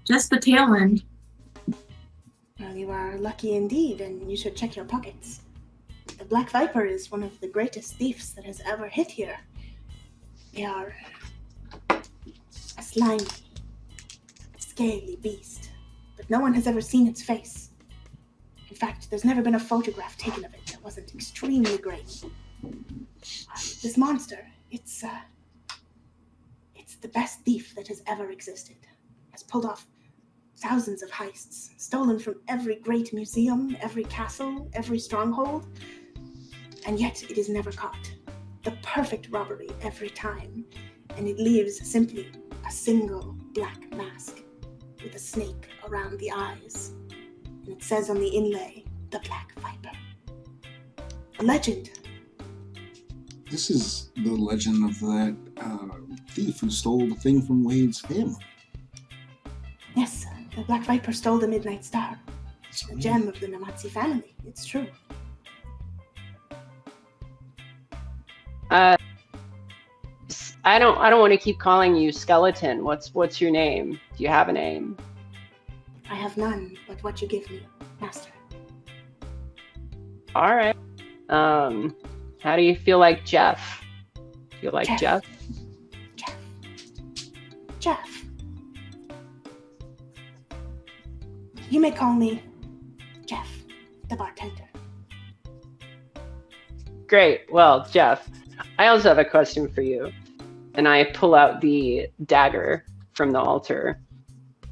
D: Just the tail end.
A: Well, you are lucky indeed, and you should check your pockets. The Black Viper is one of the greatest thieves that has ever hit here. They are a slimy, scaly beast, but no one has ever seen its face. In fact, there's never been a photograph taken of it that wasn't extremely grainy. This monster, it's the best thief that has ever existed. Has pulled off thousands of heists, stolen from every great museum, every castle, every stronghold, and yet it is never caught. The perfect robbery every time, and it leaves simply a single black mask with a snake around the eyes. And it says on the inlay, the Black Viper. A legend.
B: This is the legend of that thief who stole the thing from Wade's family.
A: Yes, the Black Viper stole the Midnight Star,
B: That's
A: the
B: right.
A: gem of the Namatsi family. It's true.
E: I don't want to keep calling you skeleton. What's your name? Do you have a name?
A: I have none but what you give me, master.
E: All right. How do you feel like Jeff? You like Jeff?
A: Jeff. You may call me Jeff, the bartender.
E: Great. Well, Jeff, I also have a question for you. And I pull out the dagger from the altar.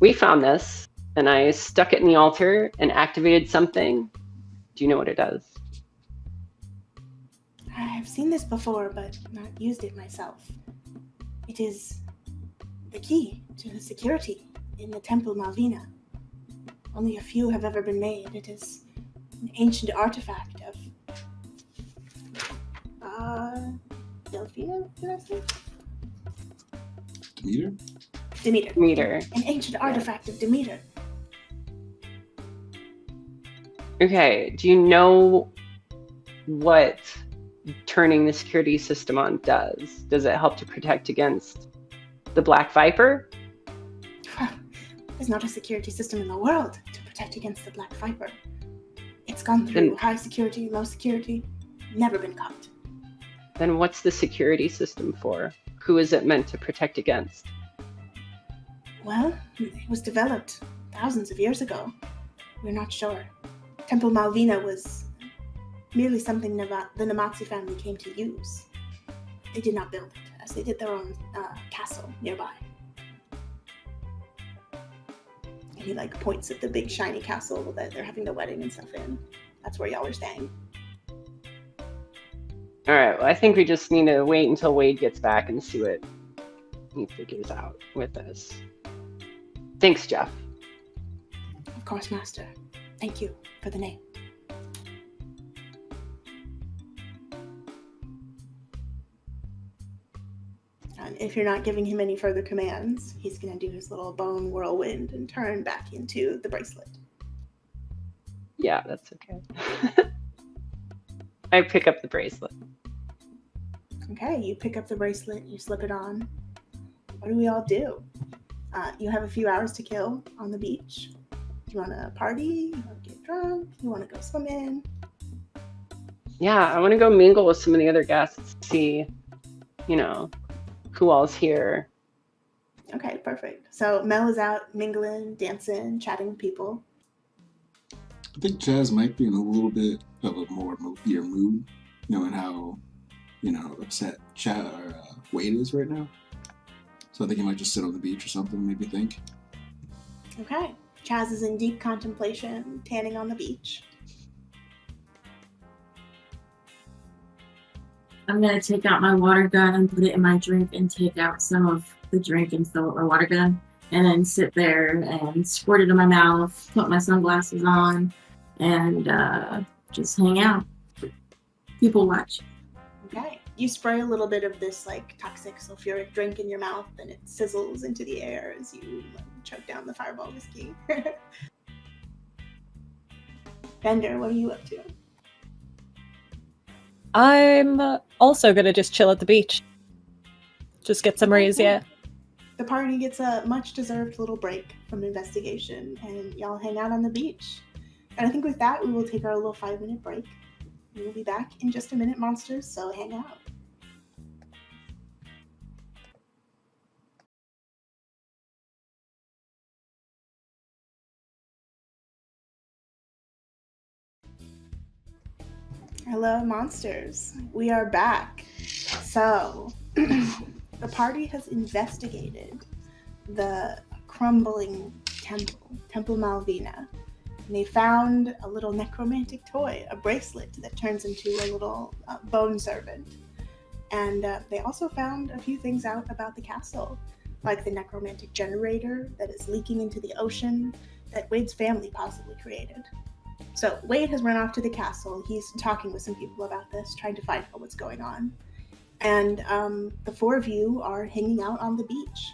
E: We found this, and I stuck it in the altar and activated something. Do you know what it does?
A: I have seen this before, but not used it myself. It is the key to the security in the Temple Malvina. Only a few have ever been made. It is an ancient artifact of Delphina, did I say?
B: Demeter?
A: Demeter.
E: Demeter.
A: An ancient artifact of Demeter.
E: Okay. Do you know what turning the security system on does? Does it help to protect against the Black Viper?
A: There's not a security system in the world to protect against the Black Viper. It's gone through high security, low security, never been caught.
E: Then what's the security system for? Who is it meant to protect against?
A: Well, it was developed thousands of years ago. We're not sure. Temple Malvina was merely something the Namatsi family came to use. They did not build it, as they did their own castle nearby. And he points at the big shiny castle that they're having the wedding and stuff in. That's where y'all are staying.
E: All right. Well, I think we just need to wait until Wade gets back and see he figures out with this. Thanks, Jeff.
A: Of course, Master. Thank you for the name. And if you're not giving him any further commands, he's going to do his little bone whirlwind and turn back into the bracelet.
E: Yeah, that's okay. I pick up the bracelet.
A: Okay, you pick up the bracelet, you slip it on. What do we all do? You have a few hours to kill on the beach. Do you want to party? You want to get drunk? You want to go swimming?
E: Yeah, I want to go mingle with some of the other guests, see, who all's here.
A: Okay, perfect. So Mel is out mingling, dancing, chatting with people.
B: I think Chaz might be in a little bit of a more moodier mood, knowing how, upset Wade is right now. So I think he might just sit on the beach or something, maybe think.
A: Okay. Chaz is in deep contemplation, tanning on the beach.
D: I'm gonna take out my water gun and put it in my drink and take out some of the drink and fill it with my water gun. And then sit there and squirt it in my mouth, put my sunglasses on, and just hang out. People watch.
A: Okay. You spray a little bit of this toxic sulfuric drink in your mouth and it sizzles into the air as you choke down the fireball whiskey. Bender, what are you up to?
C: I'm also gonna just chill at the beach. Just get some rays, yeah.
A: The party gets a much-deserved little break from investigation, and y'all hang out on the beach. And I think with that, we will take our little 5-minute break. We will be back in just a minute, monsters, so hang out. Hello, monsters. We are back. So, the party has investigated the crumbling Temple Malvina. And they found a little necromantic toy, a bracelet that turns into a little bone servant. And they also found a few things out about the castle, like the necromantic generator that is leaking into the ocean that Wade's family possibly created. So Wade has run off to the castle. He's talking with some people about this, trying to find out what's going on. And the four of you are hanging out on the beach.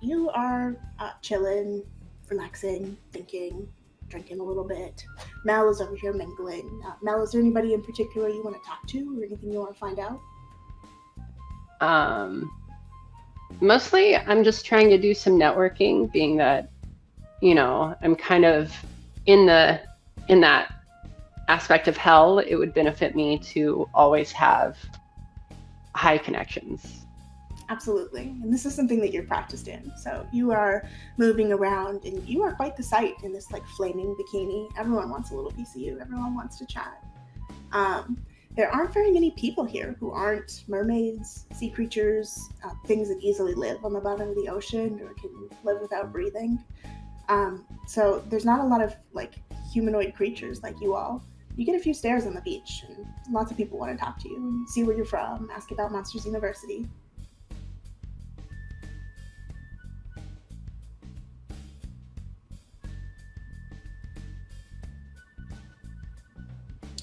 A: You are chilling, relaxing, thinking, drinking a little bit. Mel is over here mingling. Mel, is there anybody in particular you want to talk to or anything you want to find out?
E: Mostly I'm just trying to do some networking, being that, I'm kind of in that aspect of hell. It would benefit me to always have high connections.
A: Absolutely. And this is something that you're practiced in. So you are moving around and you are quite the sight in this flaming bikini. Everyone wants a little piece of you. Everyone wants to chat. There aren't very many people here who aren't mermaids, sea creatures, things that easily live on the bottom of the ocean or can live without breathing. So there's not a lot of humanoid creatures like you all. You get a few stares on the beach and lots of people want to talk to you and see where you're from, ask about Monsters University.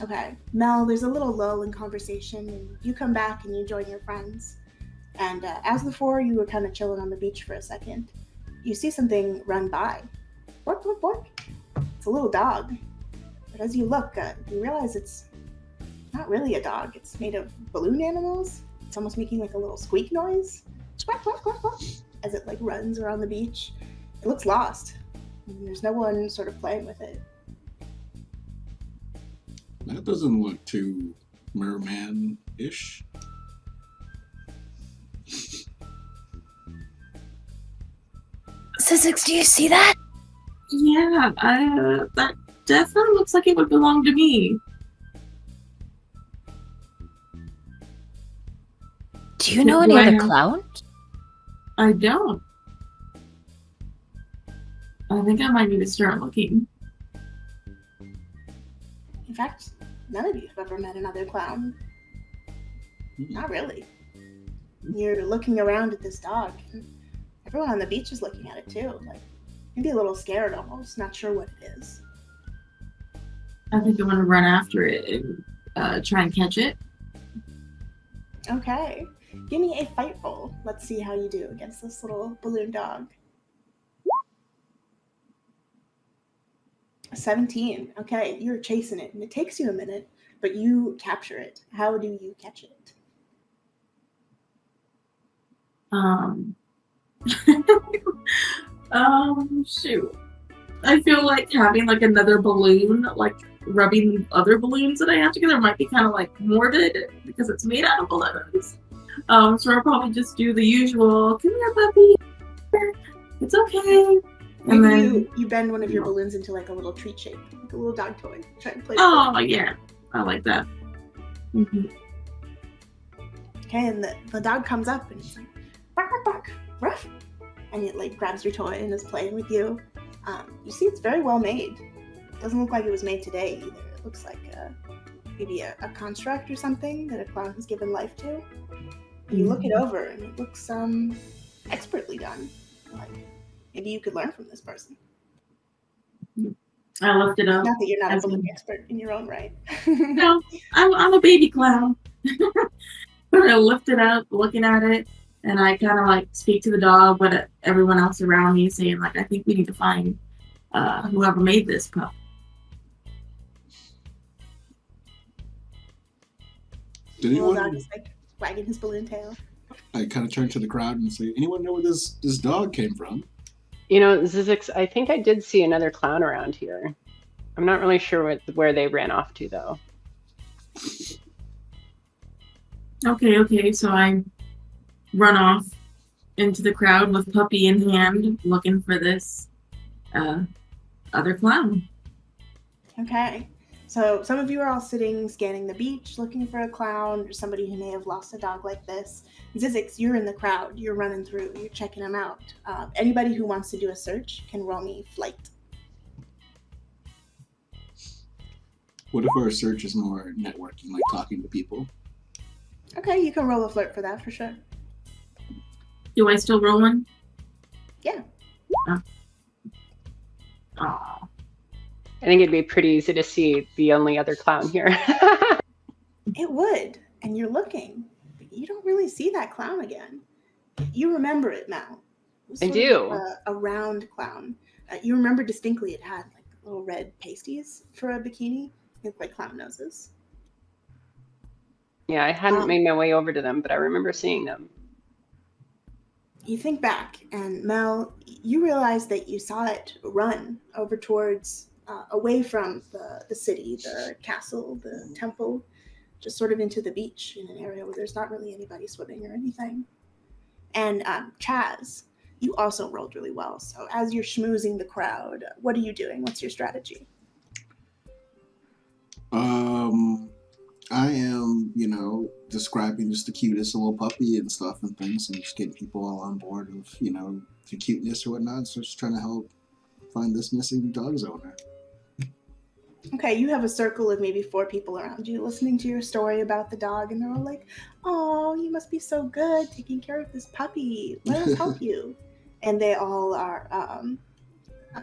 A: Okay, Mel, there's a little lull in conversation, and you come back and you join your friends. And as before, you were kind of chilling on the beach for a second. You see something run by. Bork, bork, bork. It's a little dog. But as you look, you realize it's not really a dog. It's made of balloon animals. It's almost making a little squeak noise. Squawk, squawk, squawk, squawk, as it runs around the beach. It looks lost. And there's no one sort of playing with it.
B: That doesn't look too merman-ish.
C: Sizzix, do you see that?
D: Yeah, that definitely looks like it would belong to me.
C: Do you know any other clowns?
D: I don't. I think I might need to start looking.
A: In fact, none of you have ever met another clown. Not really. You're looking around at this dog. Everyone on the beach is looking at it too, like maybe a little scared almost, not sure what it is.
D: I think I want to run after it and try and catch it.
A: Okay. Give me a fight roll. Let's see how you do against this little balloon dog. 17. Okay, you're chasing it, and it takes you a minute, but you capture it. How do you catch it?
D: Shoot. I feel like having like another balloon, like rubbing other balloons that I have together might be kind of like morbid because it's made out of balloons. So I'll probably just do the usual, come here, puppy. It's okay. And then
A: you bend one of your balloons into like a little treat shape, like a little dog toy. Try and play.
D: Oh, yeah. I like that. Mm-hmm.
A: Okay, and the dog comes up and it's like, bark, bark, bark, ruff. And it like grabs your toy and is playing with you. You see it's very well made. It doesn't look like it was made today either. It looks like maybe a construct or something that a clown has given life to. And you look it over and it looks expertly done. Like maybe you could learn from this person.
D: I lift it up.
A: Not that you're not a balloon expert in your own right.
D: No, I'm a baby clown. But I lift it up, looking at it, and I kind of like speak to the dog, but everyone else around me saying like, I think we need to find whoever made this pup.
B: Did
A: The little
B: anyone?
A: dog is like wagging his balloon tail.
B: I kind of turn to the crowd and say, "Anyone know where this dog came from?"
E: You know, Zizix, I think I did see another clown around here. I'm not really sure where they ran off to, though.
D: Okay, so I run off into the crowd with puppy in hand, looking for this other clown.
A: Okay. So some of you are all sitting, scanning the beach, looking for a clown or somebody who may have lost a dog like this. Zizix, you're in the crowd. You're running through. You're checking them out. Anybody who wants to do a search can roll me flight.
B: What if our search is more networking, like talking to people?
A: Okay, you can roll a flirt for that for sure.
D: Do I still roll one?
A: Yeah.
D: Aw.
E: I think it'd be pretty easy to see the only other clown here.
A: It would. And you're looking. But you don't really see that clown again. You remember it now. It was
E: I
A: sort
E: do.
A: of a round clown. You remember distinctly it had like little red pasties for a bikini. They look like clown noses.
E: Yeah, I hadn't made my way over to them, but I remember seeing them.
A: You think back, and Mel, you realize that you saw it run over towards, away from the city, the castle, the temple, just sort of into the beach in an area where there's not really anybody swimming or anything. And Chaz, you also rolled really well. So as you're schmoozing the crowd, what are you doing? What's your strategy?
B: I am, describing just the cutest little puppy and stuff and things, and just getting people all on board with, the cuteness or whatnot. So just trying to help find this missing dog's owner.
A: Okay, you have a circle of maybe 4 people around you listening to your story about the dog, and they're all like, "Oh, you must be so good taking care of this puppy. Let us help you." And they all are,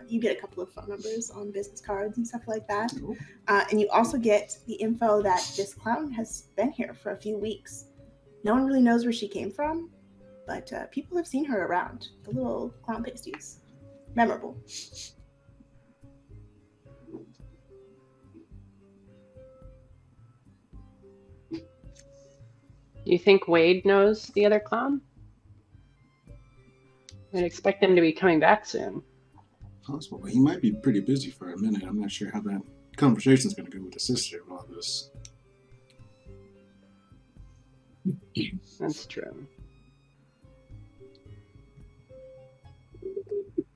A: you get a couple of phone numbers on business cards and stuff like that.
B: Cool.
A: And you also get the info that this clown has been here for a few weeks. No one really knows where she came from, but people have seen her around. The little clown pasties. Memorable.
E: Do you think Wade knows the other clown? I'd expect him to be coming back soon.
B: Possible, but he might be pretty busy for a minute. I'm not sure how that conversation's going to go with the sister and all this.
E: That's true.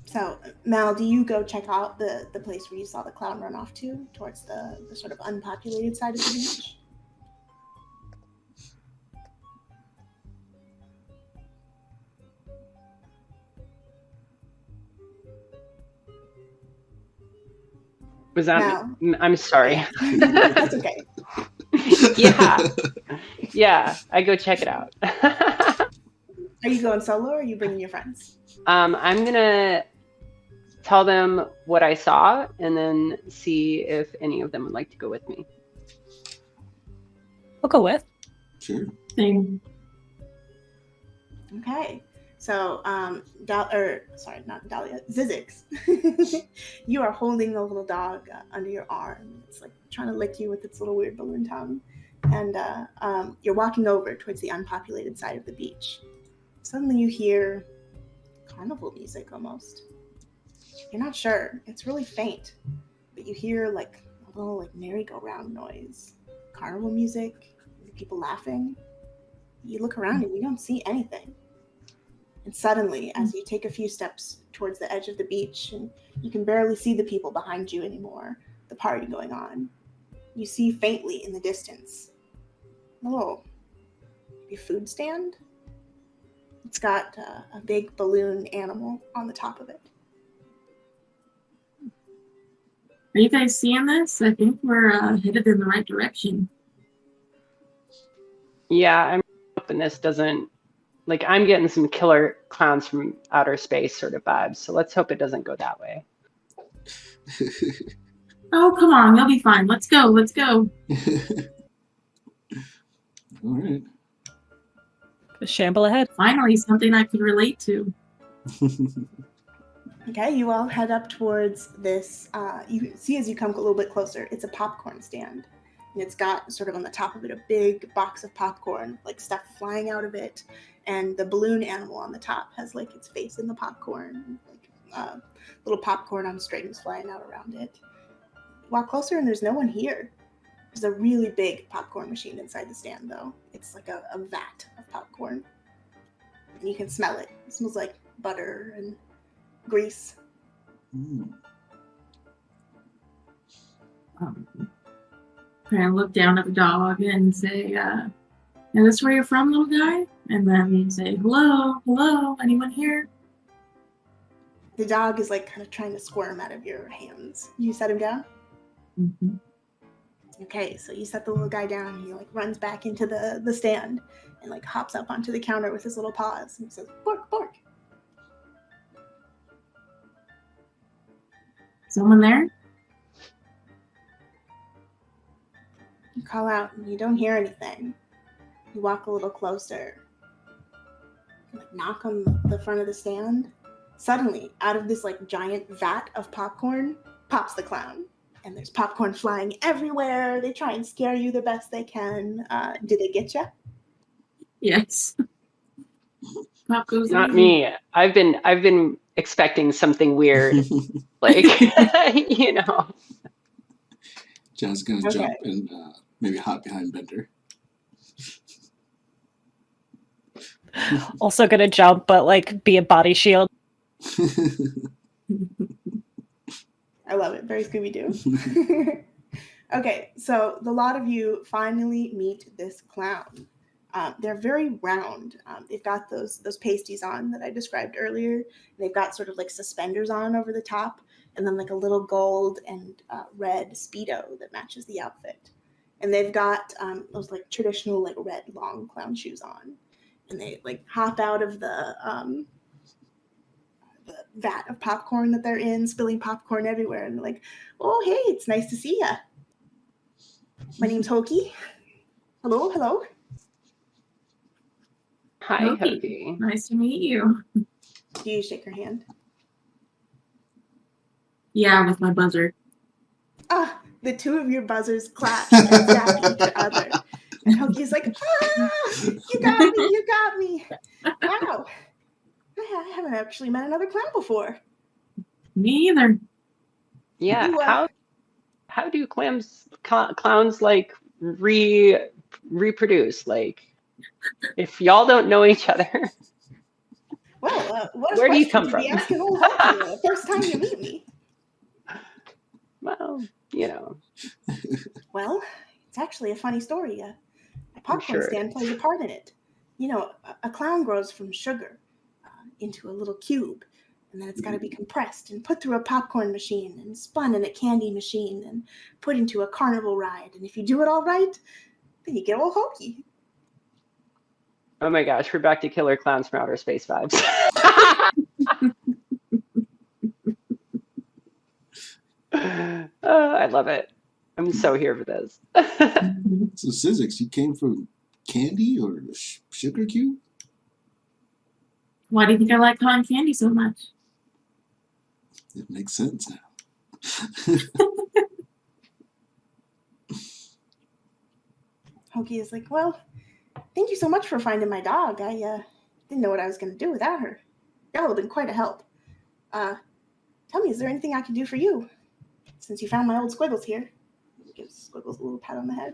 A: So, Mal, do you go check out the place where you saw the clown run off to, towards the sort of unpopulated side of the beach?
E: Was that?
A: No.
E: I'm sorry.
A: That's okay.
E: Yeah, I go check it out.
A: Are you going solo or are you bringing your friends?
E: I'm gonna tell them what I saw and then see if any of them would like to go with me.
C: I'll go with.
B: Sure.
D: Same.
A: Okay. So, not Dahlia, Zizix. You are holding the little dog under your arm. It's like trying to lick you with its little weird balloon tongue. And you're walking over towards the unpopulated side of the beach. Suddenly you hear carnival music almost. You're not sure. It's really faint. But you hear like a little like merry-go-round noise. Carnival music, people laughing. You look around and you don't see anything. And suddenly, as you take a few steps towards the edge of the beach, and you can barely see the people behind you anymore, the party going on, you see faintly in the distance a little maybe food stand. It's got a big balloon animal on the top of it.
D: Are you guys seeing this? I think we're headed in the right direction.
E: Yeah, I'm hoping this doesn't, like, I'm getting some killer clowns from outer space sort of vibes, so let's hope it doesn't go that way.
D: Oh, come on. You'll be fine. Let's go. Let's go.
B: All right.
C: Shamble ahead.
D: Finally, something I can relate to.
A: Okay, you all head up towards this. You see as you come a little bit closer, it's a popcorn stand. And it's got sort of on the top of it a big box of popcorn, like stuff flying out of it. And the balloon animal on the top has like its face in the popcorn, like little popcorn on strings flying out around it. You walk closer and there's no one here. There's a really big popcorn machine inside the stand though. It's like a vat of popcorn. And you can smell it. It smells like butter and grease.
B: Mm.
D: Can I look down at the dog and say, is this where you're from, little guy? And then say, hello, hello, anyone here?
A: The dog is like kind of trying to squirm out of your hands. You set him down?
D: Mm-hmm.
A: Okay, so you set the little guy down. He like runs back into the stand and like hops up onto the counter with his little paws and says, "Bork, bork."
D: Someone there?
A: You call out and you don't hear anything. You walk a little closer. You, like knock on the front of the stand. Suddenly, out of this like giant vat of popcorn, pops the clown. And there's popcorn flying everywhere. They try and scare you the best they can. Do they get you?
D: Yes. Pop goes
E: Not
D: in.
E: me. I've been expecting something weird, like you know.
B: Jazz is gonna
A: Okay.
B: jump and maybe hop behind Bender.
C: Also gonna jump, but like be a body shield.
A: I love it. Very Scooby-Doo. Okay, so the lot of you finally meet this clown. They're very round. They've got those pasties on that I described earlier. They've got sort of like suspenders on over the top, and then like a little gold and red Speedo that matches the outfit. And they've got those like traditional like red long clown shoes on. And they like hop out of the vat of popcorn that they're in, spilling popcorn everywhere. And they're like, "Oh, hey, it's nice to see ya. My name's Hoki. Hello, hello."
E: Hi,
D: Hoki.
E: Hoki.
D: Nice to meet you.
A: Do you shake her hand?
D: Yeah, with my buzzer.
A: Ah, the two of your buzzers clash and zap each other. And Hoki's like, "Ah, you got me. Wow. I haven't actually met another clown before."
D: Me either.
E: Yeah.
A: You,
E: How do clowns like reproduce? Like, if y'all don't know each other,
A: Well, what a
E: Where do you
A: question
E: come
A: to be
E: from?
A: asking old Hoki the first time you meet me.
E: well, you know.
A: Well, it's actually a funny story. A popcorn
E: sure it
A: stand plays a part in it. You know, a clown grows from sugar into a little cube, and then it's got to be compressed and put through a popcorn machine and spun in a candy machine and put into a carnival ride. And if you do it all right, then you get old Hoki.
E: Oh my gosh, we're back to Killer Clowns from Outer Space vibes. I love it. I'm so here for this.
B: So, Sizzix, you came from candy or sugar cube?
D: Why do you think I like cotton candy so much?
B: It makes sense now.
A: Hoki is like, well, thank you so much for finding my dog. I didn't know what I was going to do without her. Y'all have been quite a help. Tell me, is there anything I can do for you? Since you found my old Squiggles here. He gives Squiggles a little pat on the head.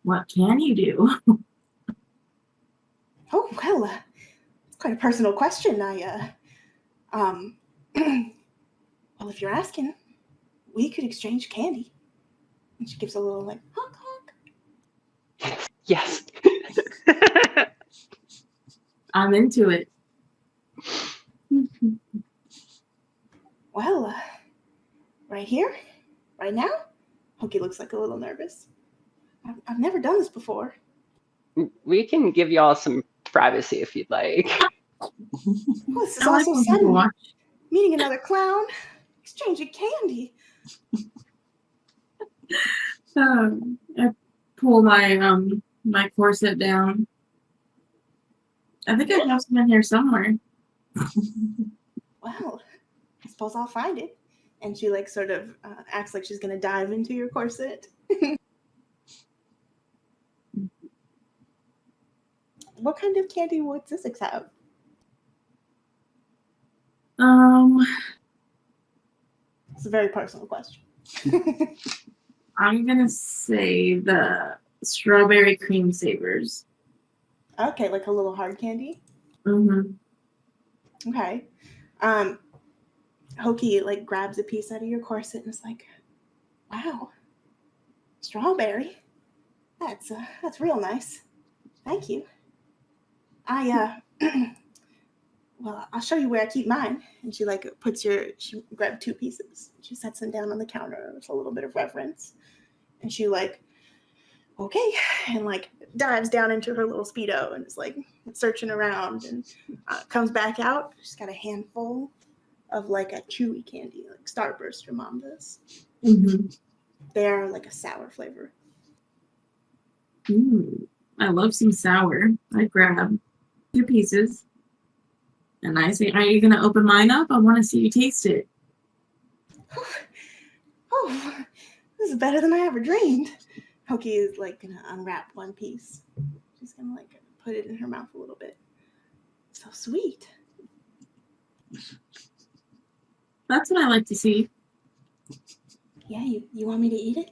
D: What can you do?
A: Oh, well, it's quite a personal question. Well, if you're asking, we could exchange candy. And she gives a little, like, honk, honk.
E: Yes.
D: I'm into it.
A: Well, right here, right now. Hoki looks like a little nervous. I've never done this before.
E: We can give y'all some privacy if you'd like.
A: Oh, this is
D: I
A: all
D: like
A: so
D: when people
A: sudden.
D: watch.
A: Meeting another clown, exchanging candy.
D: I pull my my corset down. I think I have some in here somewhere.
A: Well, I suppose I'll find it. And she like sort of acts like she's gonna dive into your corset. What kind of candy would Sizzix have? It's a very personal question.
D: I'm gonna say the strawberry cream savers.
A: Okay, like a little hard candy.
D: Mm-hmm.
A: Okay. Hoki like grabs a piece out of your corset and is like, "Wow, strawberry. That's real nice. Thank you. Well, I'll show you where I keep mine." And she like she grabbed two pieces. She sets them down on the counter with a little bit of reverence. And she like, okay, and like dives down into her little Speedo and is like searching around and comes back out. She's got a handful of like a chewy candy, like Starburst your mom does.
D: Mm-hmm.
A: They're like a sour flavor.
D: I love some sour. I grab 2 pieces. And I say, are you going to open mine up? I want to see you taste it.
A: Oh, this is better than I ever dreamed. Hoki is like going to unwrap one piece. She's going to like put it in her mouth a little bit. So sweet.
D: That's what I like to see.
A: Yeah, you want me to eat it?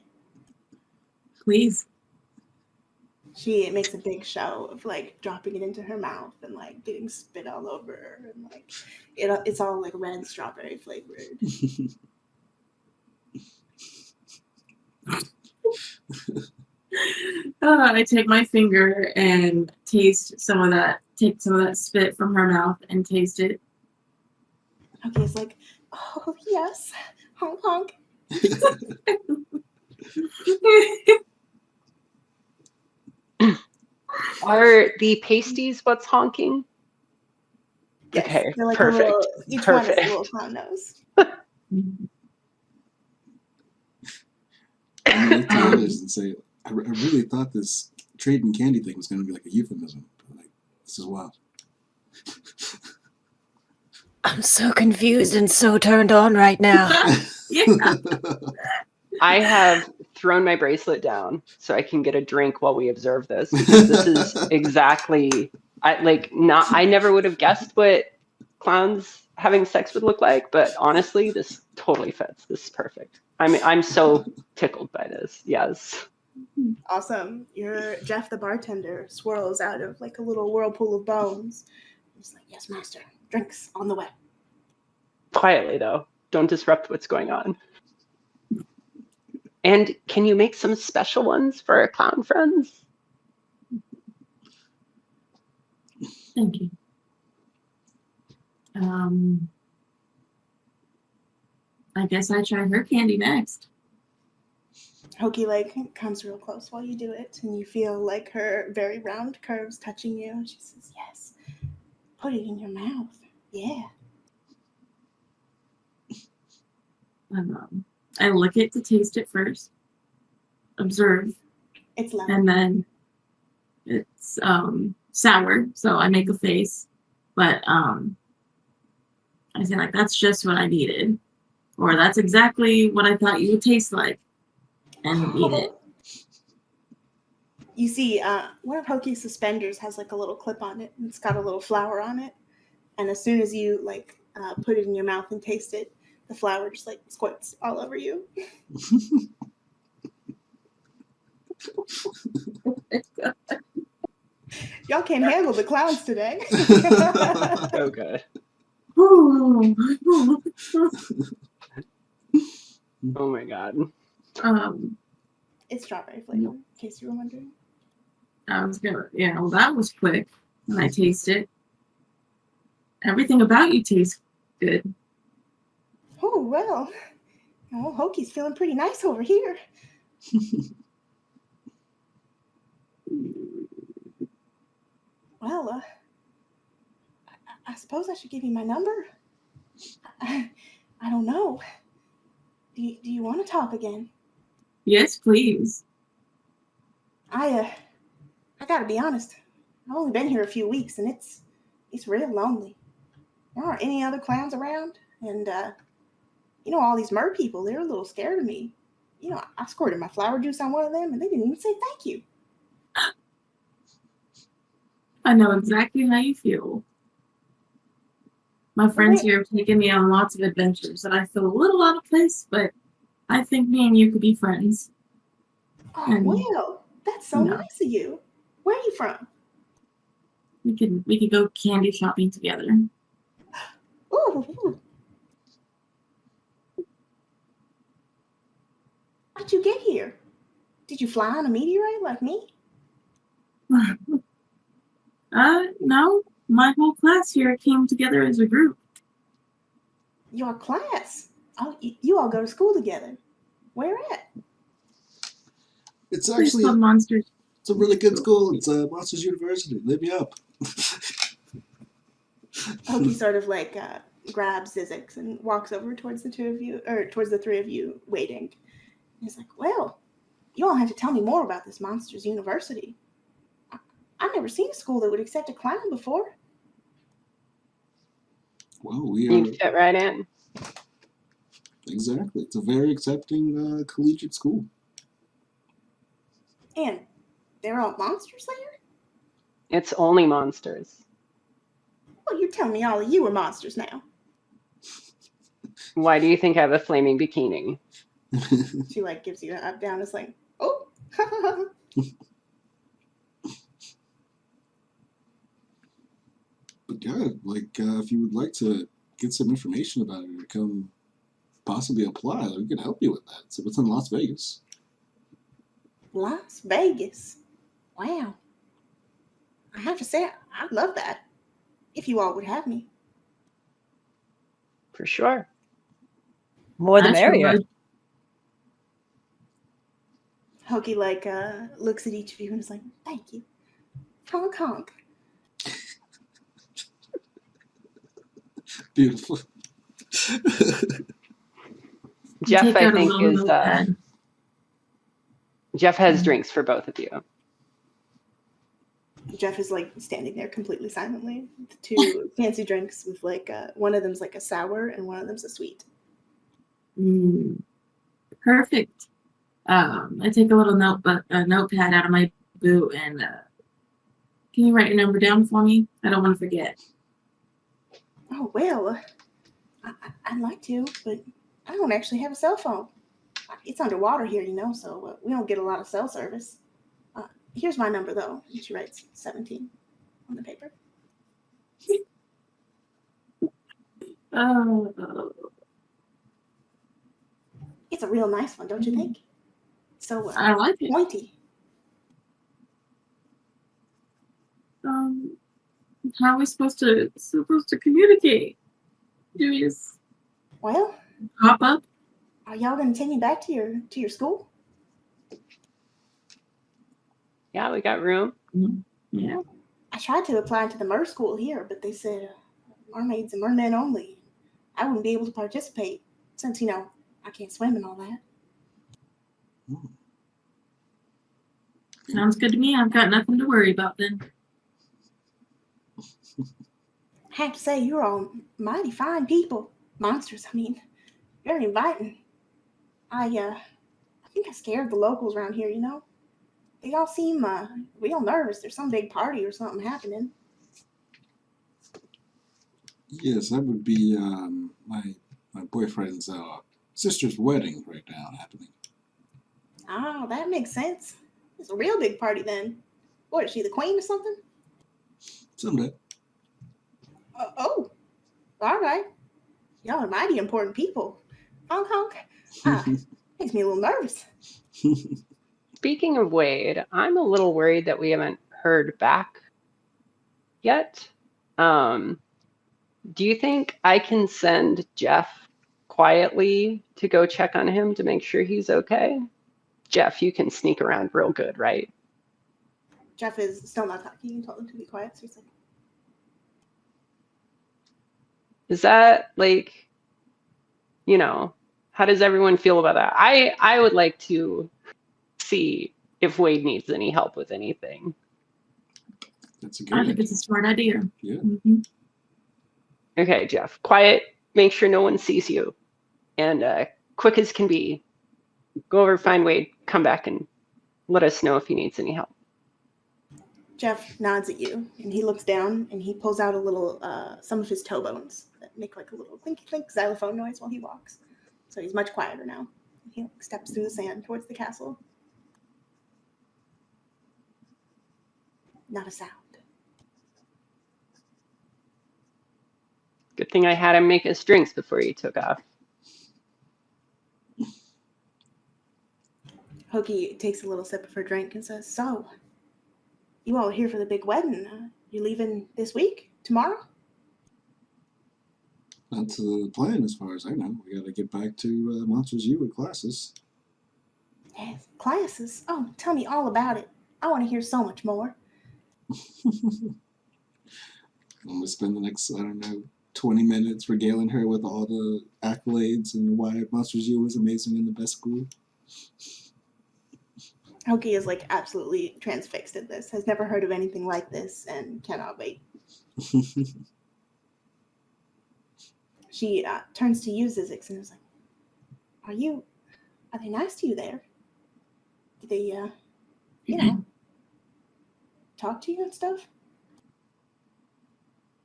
D: Please.
A: She makes a big show of like dropping it into her mouth and like getting spit all over her, and like it's all like red strawberry flavored.
D: I take my finger and taste some of that. Take some of that spit from her mouth and taste it.
A: Okay, it's like, oh yes, honk honk.
E: Are the pasties what's honking?
A: Yes,
E: Okay,
A: they're like
E: perfect.
A: Each
E: Perfect.
A: one is a little clown nose.
B: I look to the others and say, I really thought this trade and candy thing was going to be like a euphemism. But like, this is wild.
C: I'm so confused and so turned on right now.
D: Yeah.
E: I have thrown my bracelet down so I can get a drink while we observe this, because this is exactly I never would have guessed what clowns having sex would look like, but honestly, this totally fits. This is perfect. I'm so tickled by this. Yes.
A: Awesome. Your Jeff the bartender swirls out of like a little whirlpool of bones. He's like, yes, master. Drinks on the way.
E: Quietly though. Don't disrupt what's going on. And can you make some special ones for our clown friends?
D: Thank you. I guess I try her candy next.
A: Hoki like comes real close while you do it, and you feel like her very round curves touching you. And she says, "Yes, put it in your mouth. Yeah."
D: I lick it to taste it first, observe,
A: It's lemon.
D: and then it's sour, so I make a face, but I say like, that's just what I needed, or that's exactly what I thought you would taste like, and eat it.
A: You see, one of Hoki's suspenders has like a little clip on it, and it's got a little flower on it. And as soon as you like put it in your mouth and taste it, the flower just like squirts all over you. Y'all can't handle the clowns today.
E: Oh, good. Oh my god.
A: It's strawberry flavor, in case you were wondering.
D: I was gonna, yeah, well, that was quick when I taste it. Everything about you tastes good.
A: Oh, well. Oh, Hoki's feeling pretty nice over here. Well, I suppose I should give you my number. I don't know. Do you want to talk again?
D: Yes, please.
A: I gotta be honest. I've only been here a few weeks, and it's real lonely. There aren't any other clowns around, and all these mer people, they're a little scared of me. I squirted my flower juice on one of them, and they didn't even say thank you.
D: I know exactly how you feel. My friends here have taken me on lots of adventures, and I feel a little out of place, but I think me and you could be friends.
A: Oh, well, that's so nice of you. Where are you from?
D: We could go candy shopping together.
A: Ooh. How'd you get here? Did you fly on a meteorite like me?
D: No. My whole class here came together as a group.
A: Your class? Oh, you all go to school together. Where at?
B: It's actually
D: Monsters.
B: It's a really good school. It's Monsters University. Live me up.
A: Hoki sort of like grabs Zizix and walks over towards the two of you, or towards the three of you waiting. He's like, "Well, you all have to tell me more about this Monsters University. I've never seen a school that would accept a clown before."
B: Well, we
E: You
B: are
E: fit right in.
B: exactly. It's a very accepting collegiate school.
A: And they're all monsters there?
E: It's only monsters.
A: Well, you're telling me all of you are monsters now.
E: Why do you think I have a flaming bikini?
A: She like gives you an up down. It's like, oh.
B: But yeah, like if you would like to get some information about it or come possibly apply, we can help you with that. So it's in Las Vegas.
A: Las Vegas. Wow. I have to say, I'd love that. If you all would have me.
E: For sure.
C: More the merrier.
A: Hoki like looks at each of you and is like, "Thank you. Honk honk."
B: Beautiful.
E: Jeff, I think, is Jeff has drinks for both of you.
A: Jeff is like standing there completely silently with two fancy drinks with like one of them's like a sour and one of them's a sweet.
D: Perfect. I take a little notepad out of my boot and can you write your number down for me? I don't want to forget.
A: Oh, well, I'd like to, but I don't actually have a cell phone. It's underwater here, so we don't get a lot of cell service. Here's my number, though. And she writes 17 on the paper. It's a real nice one, don't you think? So
D: I like it.
A: Pointy.
D: How are we supposed to communicate? Do we just
A: Well,
D: pop up?
A: are y'all gonna take me back to your school?
E: Yeah, we got room.
D: Yeah.
A: I tried to apply to the mer school here, but they said mermaids and mermen only. I wouldn't be able to participate since, I can't swim and all that.
D: Sounds good to me. I've got nothing to worry about then.
A: I have to say, you're all mighty fine people. Monsters, I mean. Very inviting. I think I scared the locals around here, They all seem real nervous. There's some big party or something happening.
B: Yes, that would be my boyfriend's sister's wedding right now happening.
A: Oh, that makes sense. It's a real big party then. What, is she the queen or something?
B: Someday.
A: Oh, all right. Y'all are mighty important people. Honk, honk. Makes me a little nervous.
E: Speaking of Wade, I'm a little worried that we haven't heard back yet. Do you think I can send Jeff quietly to go check on him to make sure he's okay? Jeff, you can sneak around real good, right?
A: Jeff is still not talking. You told him to be quiet, so he's like,
E: Is that like, how does everyone feel about that? I would like to see if Wade needs any help with anything.
B: That's a
D: I
B: good
D: think
B: idea.
D: it's a smart idea.
B: Yeah.
D: Mm-hmm.
E: Okay, Jeff, quiet, make sure no one sees you. And quick as can be, go over, find Wade, come back and let us know if he needs any help.
A: Jeff nods at you, and he looks down, and he pulls out a little, some of his toe bones that make like a little clinky clink xylophone noise while he walks. So he's much quieter now. He steps through the sand towards the castle. Not a sound.
E: Good thing I had him make us drinks before he took off.
A: Hokey takes a little sip of her drink and says, "So, you all are here for the big wedding. You leaving this week? Tomorrow?"
B: That's the plan as far as I know. We gotta get back to Monsters U with classes.
A: Yes, classes. Oh, tell me all about it. I want to hear so much more.
B: I'm gonna spend the next, 20 minutes regaling her with all the accolades and why Monsters U is amazing and the best school.
A: Hokey is like absolutely transfixed at this, has never heard of anything like this, and cannot wait. She turns to you, Zizix, and is like, are they nice to you there? Do they, talk to you and stuff?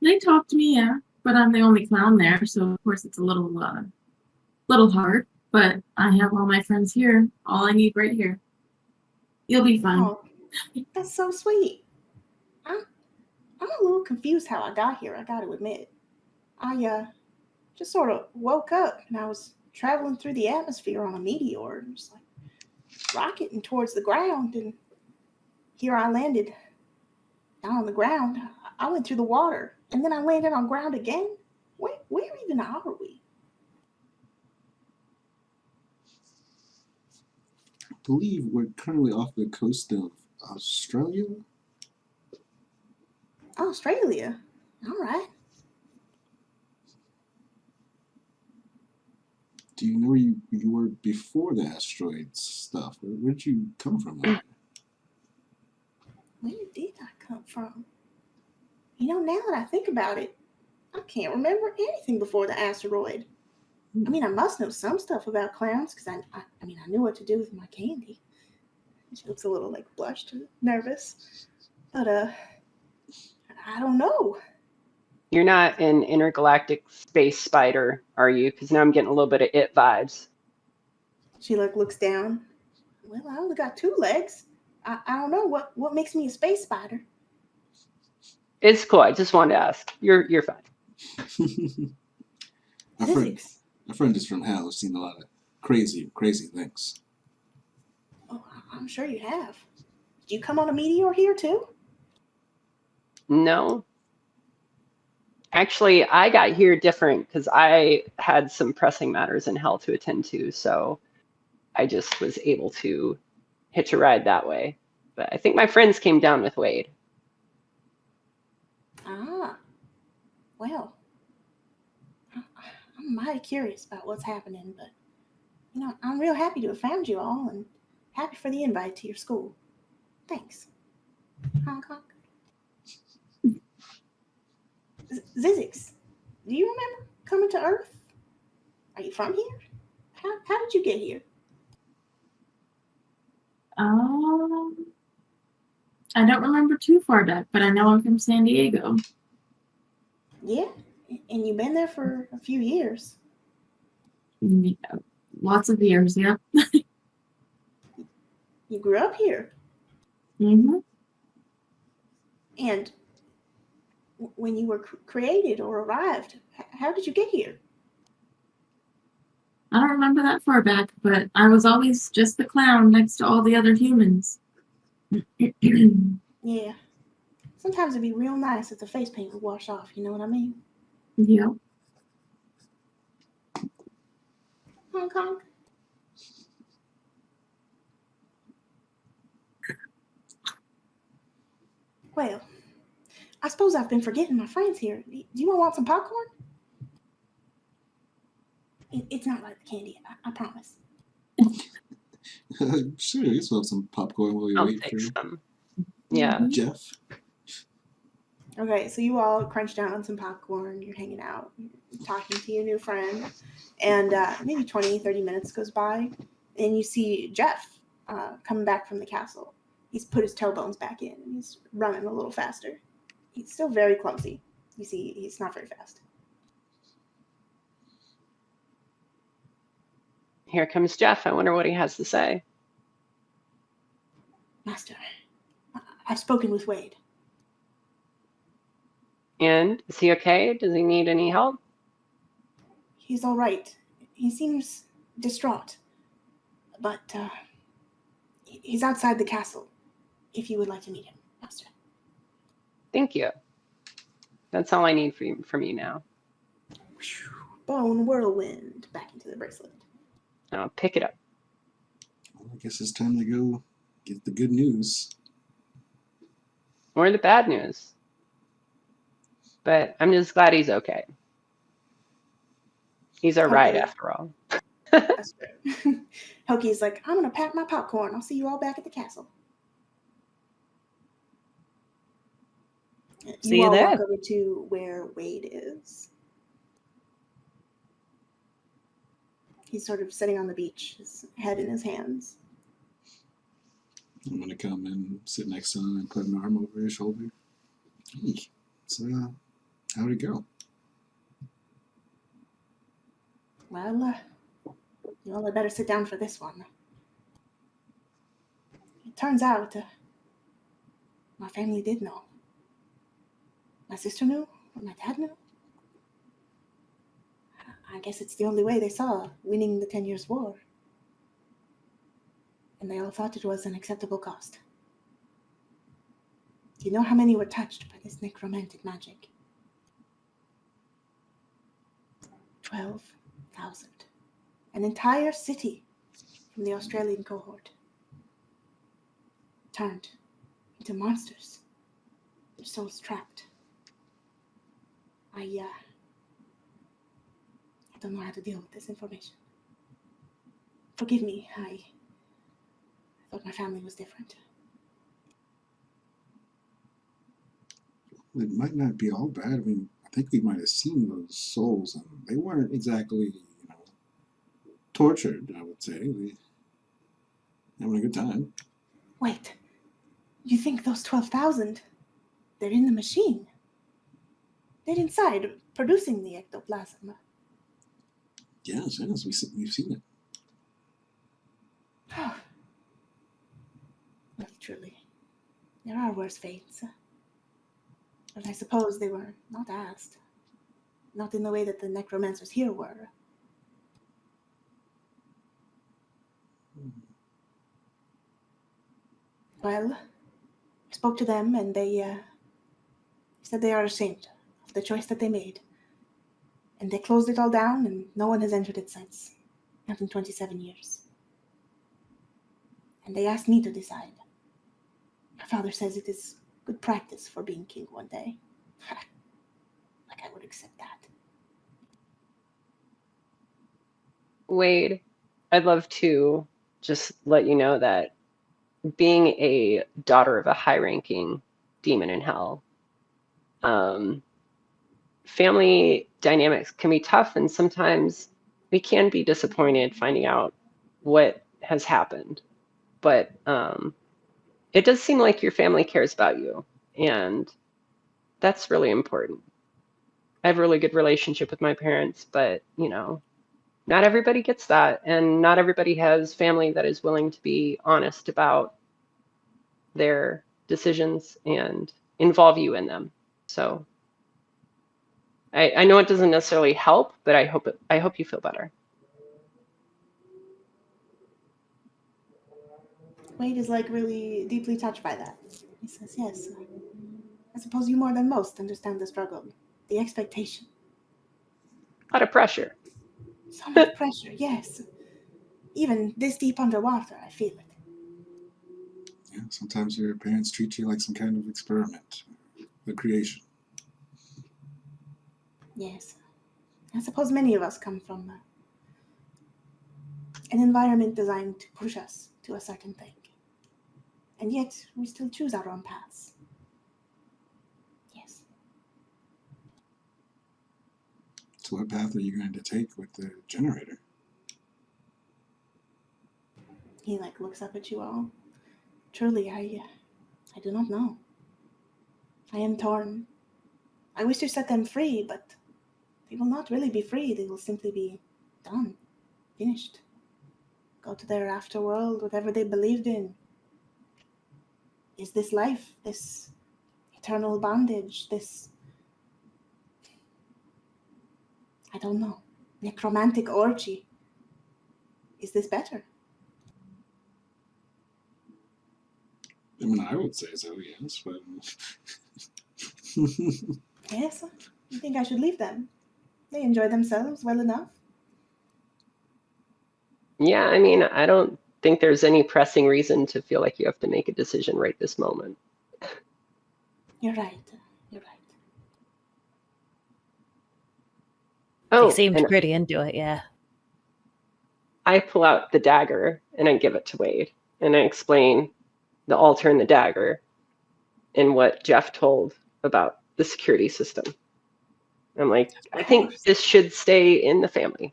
D: They talk to me, yeah, but I'm the only clown there, so of course it's a little hard. But I have all my friends here. All I need right here. You'll be fine.
A: Oh, that's so sweet. I'm a little confused how I got here, I gotta admit. I just sort of woke up and I was traveling through the atmosphere on a meteor and just like rocketing towards the ground, and here I landed down on the ground. I went through the water and then I landed on ground again. Where even are we?
B: I believe we're currently off the coast of Australia.
A: Australia. All right.
B: Do you know where you were before the asteroid stuff? Where did you come from?
A: Where did I come from? Now that I think about it, I can't remember anything before the asteroid. I mean, I must know some stuff about clowns because I knew what to do with my candy. She looks a little like blushed and nervous, but I don't know.
E: You're not an intergalactic space spider, are you? Because now I'm getting a little bit of it vibes.
A: She looks down. Well, I only got 2 legs. I don't know what makes me a space spider.
E: It's cool. I just wanted to ask. You're fine.
B: My friend is from hell. I've seen a lot of crazy things.
A: Oh, I'm sure you have. Did you come on a meteor here too?
E: No. Actually, I got here different because I had some pressing matters in hell to attend to, so I just was able to hitch a ride that way. But I think my friends came down with Wade.
A: Ah, well, I'm mighty curious about what's happening, but I'm real happy to have found you all, and happy for the invite to your school. Thanks. Honk honk. Zizix, do you remember coming to Earth? Are you from here? How did you get here?
D: I don't remember too far back, but I know I'm from San Diego.
A: Yeah, and you've been there for a few years.
D: Yeah, lots of years, yeah.
A: You grew up here.
D: Mm-hmm.
A: And when you were created or arrived, how did you get here?
D: I don't remember that far back, but I was always just the clown next to all the other humans.
A: Yeah. Sometimes it'd be real nice if the face paint would wash off, you know what I mean?
D: Yep.
A: Hong Kong. Well, I suppose I've been forgetting my friends here. Do you all want some popcorn? It's not like the candy, I promise.
B: Sure, you still have some popcorn while you
E: I'll
B: wait
E: take
B: for
E: some. Yeah.
B: Jeff.
A: Okay, so you all crunch down on some popcorn, you're hanging out, you're talking to your new friend, and maybe 20, 30 minutes goes by, and you see Jeff coming back from the castle. He's put his toe bones back in, and he's running a little faster. He's still very clumsy. You see, he's not very fast.
E: Here comes Jeff. I wonder what he has to say.
A: Master, I've spoken with Wade.
E: And is he okay? Does he need any help?
A: He's all right. He seems distraught, but he's outside the castle, if you would like to meet him, Master.
E: Thank you. That's all I need from you now.
A: Bone whirlwind back into the bracelet.
E: I'll pick it up.
B: Well, I guess it's time to go get the good news.
E: Or the bad news. But I'm just glad he's okay. He's all right, after all.
A: That's true. Hoki's like, I'm going to pack my popcorn. I'll see you all back at the castle.
C: See you
A: all
C: there.
A: walk over to where Wade is. He's sort of sitting on the beach, his head in his hands.
B: I'm gonna come and sit next to him and put an arm over his shoulder. Hey, so how'd it go?
A: Well, you all had better sit down for this one. It turns out my family did know. My sister knew, my dad knew. I guess it's the only way they saw winning the 10 Years' War. And they all thought it was an acceptable cost. Do you know how many were touched by this necromantic magic? 12,000. An entire city from the Australian cohort. Turned into monsters. Their souls trapped. I don't know how to deal with this information. Forgive me, I thought my family was different.
B: It might not be all bad. I mean, I think we might have seen those souls, and they weren't exactly, tortured, I would say. They having a good time.
A: Wait, you think those 12,000, they're in the machine? They're inside, producing the ectoplasm.
B: Yes, we've seen it.
A: Well, truly, there are worse fates. But I suppose they were not asked. Not in the way that the necromancers here were. Well, I spoke to them and they said they are ashamed of the choice that they made. And they closed it all down and no one has entered it since. Not in 27 years. And they asked me to decide. My father says it is good practice for being king one day. Like I would accept that.
E: Wade, I'd love to just let you know that being a daughter of a high-ranking demon in hell, family dynamics can be tough, and sometimes we can be disappointed finding out what has happened. But it does seem like your family cares about you, and that's really important. I have a really good relationship with my parents, but not everybody gets that, and not everybody has family that is willing to be honest about their decisions and involve you in them. So I know it doesn't necessarily help, but I hope you feel better.
A: Wade is like really deeply touched by that. He says, yes, I suppose you more than most understand the struggle, the expectation.
E: A lot of pressure.
A: So much pressure, yes. Even this deep underwater, I feel it.
B: Yeah, sometimes your parents treat you like some kind of experiment, a creation.
A: Yes. I suppose many of us come from an environment designed to push us to a certain thing. And yet, we still choose our own paths. Yes.
B: So what path are you going to take with the generator?
A: He looks up at you all. Truly, I do not know. I am torn. I wish to set them free, but they will not really be free. They will simply be done, finished. Go to their afterworld, whatever they believed in. Is this life, this eternal bondage, this, I don't know, necromantic orgy? Is this better?
B: I mean, I would say so, yes, but...
A: Yes, I think I should leave them. They enjoy themselves well enough.
E: Yeah, I mean, I don't think there's any pressing reason to feel like you have to make a decision right this moment.
A: You're right. You're right.
E: Oh,
C: They seemed
E: and
C: pretty into it, yeah.
E: I pull out the dagger and I give it to Wade, and I explain the altar and the dagger and what Jeff told about the security system. I'm like, I think this should stay in the family.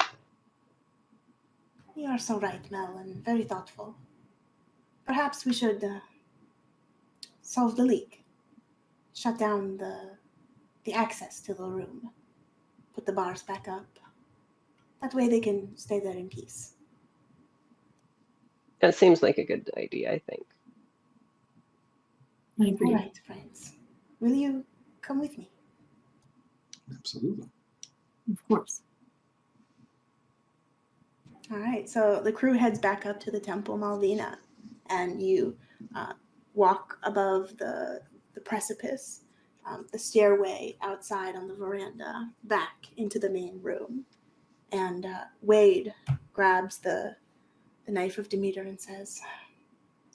A: You are so right, Mel, and very thoughtful. Perhaps we should solve the leak. Shut down the access to the room. Put the bars back up. That way they can stay there in peace.
E: That seems like a good idea, I think.
D: I agree.
A: All right, friends. Will you come with me?
B: Absolutely.
D: Of course.
A: All right, so the crew heads back up to the Temple Malvina, and you walk above the precipice, the stairway outside on the veranda, back into the main room. And Wade grabs the knife of Demeter and says,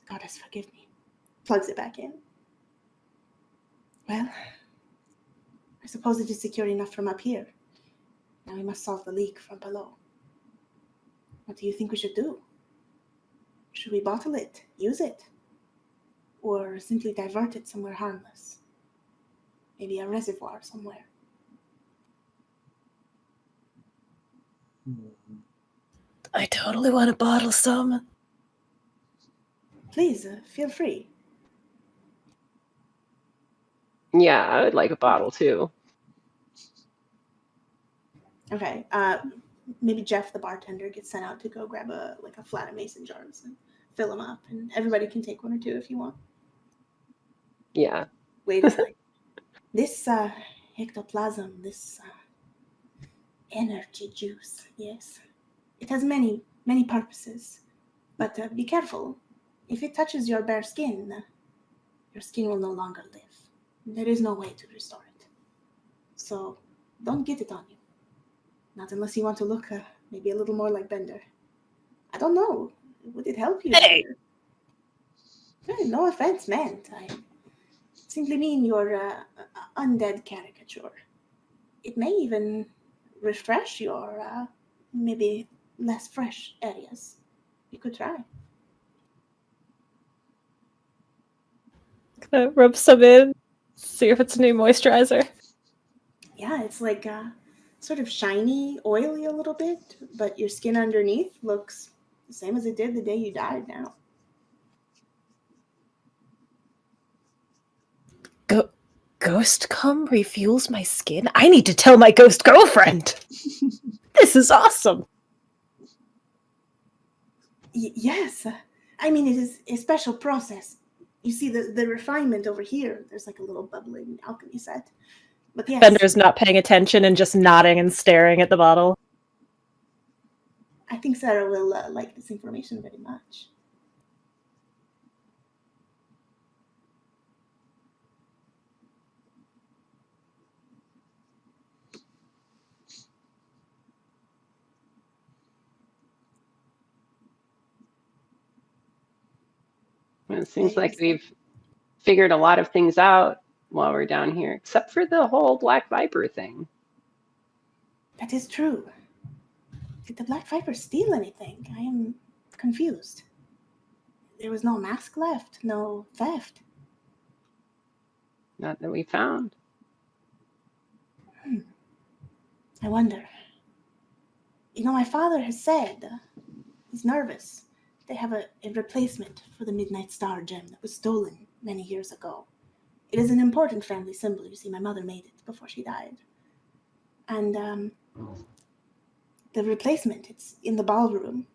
A: "Goddess, forgive me." Plugs it back in. Well, I suppose it is secure enough from up here. Now we must solve the leak from below. What do you think we should do? Should we bottle it, use it, or simply divert it somewhere harmless? Maybe a reservoir somewhere.
C: I totally want to bottle some.
A: Please, feel free.
E: Yeah, I would like a bottle too.
A: Okay, maybe Jeff, the bartender, gets sent out to go grab a flat of mason jars and fill them up, and everybody can take one or two if you want.
E: Yeah.
A: Wade is like, this ectoplasm, this energy juice, yes. It has many, many purposes, but be careful. If it touches your bare skin, your skin will no longer live. There is no way to restore it. So don't get it on you. Not unless you want to look maybe a little more like Bender. I don't know. Would it help you,
C: Hey!
A: Bender? No offense meant. I simply mean your undead caricature. It may even refresh your maybe less fresh areas. You could try.
C: Gonna rub some in, see if it's a new moisturizer.
A: Yeah, it's like sort of shiny, oily a little bit, but your skin underneath looks the same as it did the day you died now.
C: Ghost cum refuels my skin? I need to tell my ghost girlfriend! This is awesome!
A: Yes. I mean, it is a special process. You see the refinement over here. There's like a little bubbling alchemy set. But yes.
C: Bender's not paying attention and just nodding and staring at the bottle.
A: I think Sarah will like this information very much.
E: It seems like we've figured a lot of things out while we're down here, except for the whole Black Viper thing.
A: That is true. Did the Black Viper steal anything? I am confused. There was no mask left, no theft.
E: Not that we found.
A: I wonder. You know, my father has said he's nervous. They have a replacement for the Midnight Star gem that was stolen many years ago. It is an important family symbol. You see, my mother made it before she died. And the replacement, it's in the ballroom.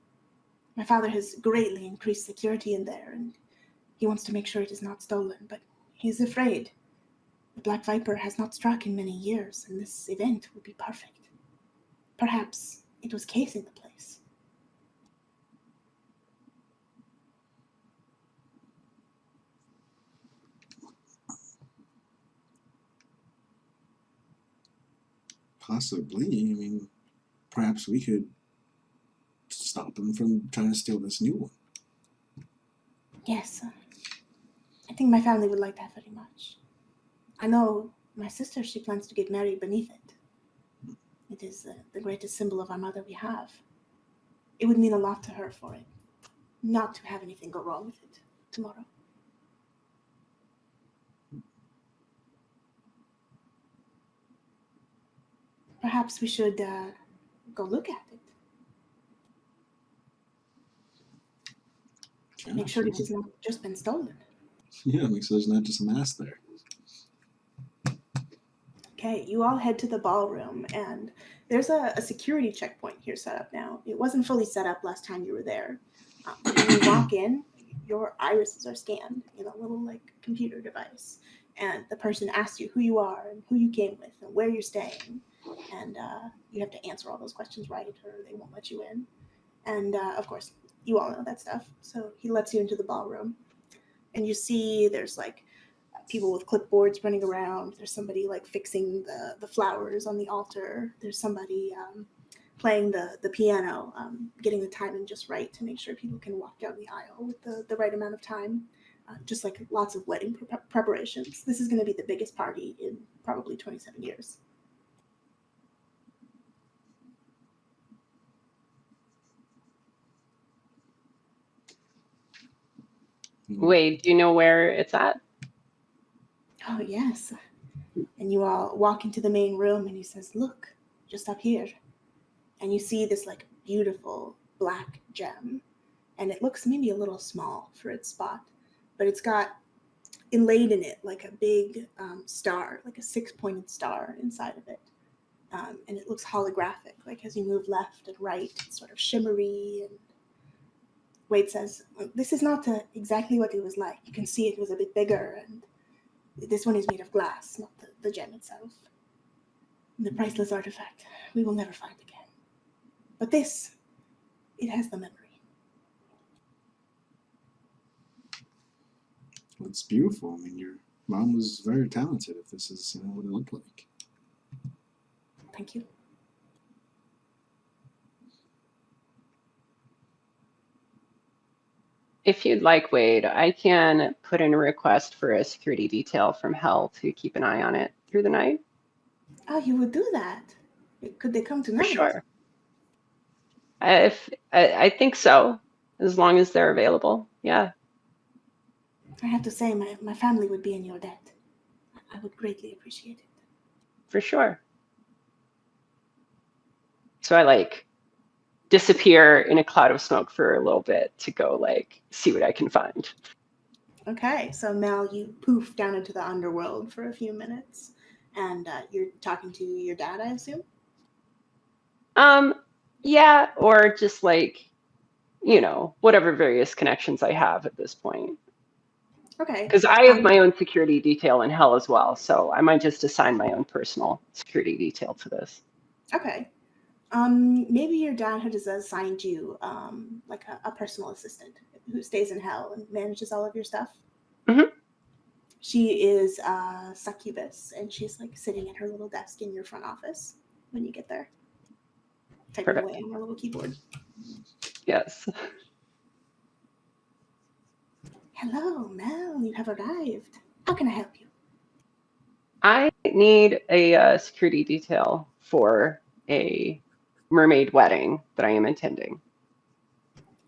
A: My father has greatly increased security in there, and he wants to make sure it is not stolen, but he's afraid. The Black Viper has not struck in many years, and this event would be perfect. Perhaps it was casing the place.
B: Possibly. I mean, perhaps we could stop him from trying to steal this new one.
A: Yes, I think my family would like that very much. I know my sister, she plans to get married beneath it. It is the greatest symbol of our mother we have. It would mean a lot to her for it, not to have anything go wrong with it tomorrow. Perhaps we should go look at it.
B: Yeah,
A: Make sure it has not just been stolen.
B: Yeah, make sure there's not just a mask there.
A: Okay, you all head to the ballroom, and there's a security checkpoint here set up now. It wasn't fully set up last time you were there. When you walk in, your irises are scanned in a little like computer device, and the person asks you who you are and who you came with and where you're staying, and you have to answer all those questions right, or they won't let you in. And of course, you all know that stuff. So he lets you into the ballroom, and you see there's like people with clipboards running around. There's somebody like fixing the flowers on the altar. There's somebody playing the piano, getting the timing just right to make sure people can walk down the aisle with the right amount of time. Just like lots of wedding preparations. This is going to be the biggest party in probably 27 years.
E: Wait, do you know where it's at?
A: Oh, yes. And you all walk into the main room, and he says, look, just up here. And you see this like beautiful black gem. And it looks maybe a little small for its spot, but it's got inlaid in it like a big star, like a 6-pointed star inside of it. And it looks holographic, like as you move left and right, it's sort of shimmery. And Wade says, this is not exactly what it was like. You can see it was a bit bigger, and this one is made of glass, not the gem itself. The priceless artifact we will never find again. But this, it has the memory.
B: It's beautiful. I mean, your mom was very talented if this is, what it looked like.
A: Thank you.
E: If you'd like, Wade, I can put in a request for a security detail from Hell to keep an eye on it through the night.
A: Oh, you would do that? Could they come
E: For
A: tonight?
E: sure. I think so, as long as they're available. Yeah.
A: I have to say, my family would be in your debt. I would greatly appreciate it.
E: For sure. So I like disappear in a cloud of smoke for a little bit to go like see what I can find.
A: Okay, so Mel, you poof down into the underworld for a few minutes, and you're talking to your dad, I assume?
E: Yeah, or just like, whatever various connections I have at this point.
A: Okay.
E: Because I have my own security detail in Hell as well, so I might just assign my own personal security detail to this.
A: Okay. Maybe your dad has assigned you like a personal assistant who stays in Hell and manages all of your stuff.
E: Mm-hmm.
A: She is a succubus, and she's like sitting at her little desk in your front office when you get there, typing
E: Perfect.
A: away on her little keyboard.
E: Yes.
A: Hello, Mel. You have arrived. How can I help you?
E: I need a security detail for a mermaid wedding that I am attending.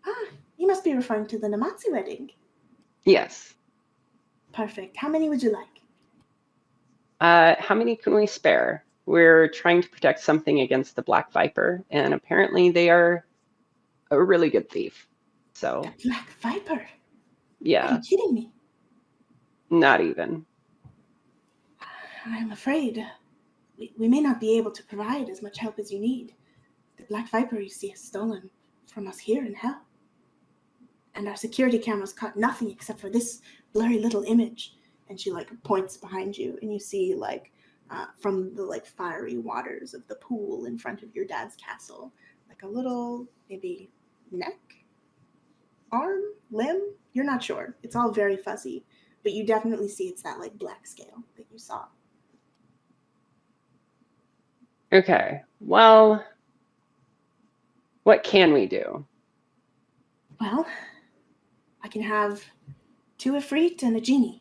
A: Ah, you must be referring to the Namatsi wedding.
E: Yes.
A: Perfect. How many would you like?
E: How many can we spare? We're trying to protect something against the Black Viper, and apparently they are a really good thief. So,
A: The Black Viper? Are
E: yeah,
A: you kidding me?
E: not even.
A: I'm afraid we may not be able to provide as much help as you need. The Black Viper, you see, is stolen from us here in Hell. And our security cameras caught nothing except for this blurry little image. And she like points behind you, and you see like from the like fiery waters of the pool in front of your dad's castle, like a little maybe neck, arm, limb. You're not sure. It's all very fuzzy, but you definitely see it's that like black scale that you saw.
E: Okay, well, what can we do?
A: Well, I can have 2 Ifrit and a genie.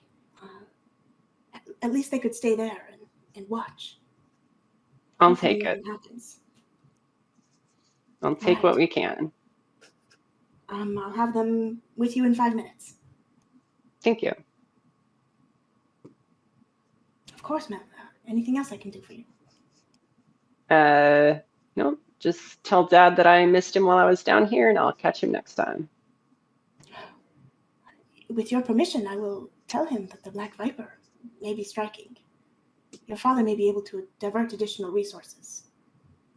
A: At least they could stay there and watch.
E: I'll
A: Hopefully
E: take it.
A: nothing happens.
E: I'll take
A: Right.
E: what we can.
A: I'll have them with you in 5 minutes.
E: Thank you.
A: Of course, ma'am. Anything else I can do for you?
E: No, just tell Dad that I missed him while I was down here, and I'll catch him next time.
A: With your permission, I will tell him that the Black Viper may be striking. Your father may be able to divert additional resources.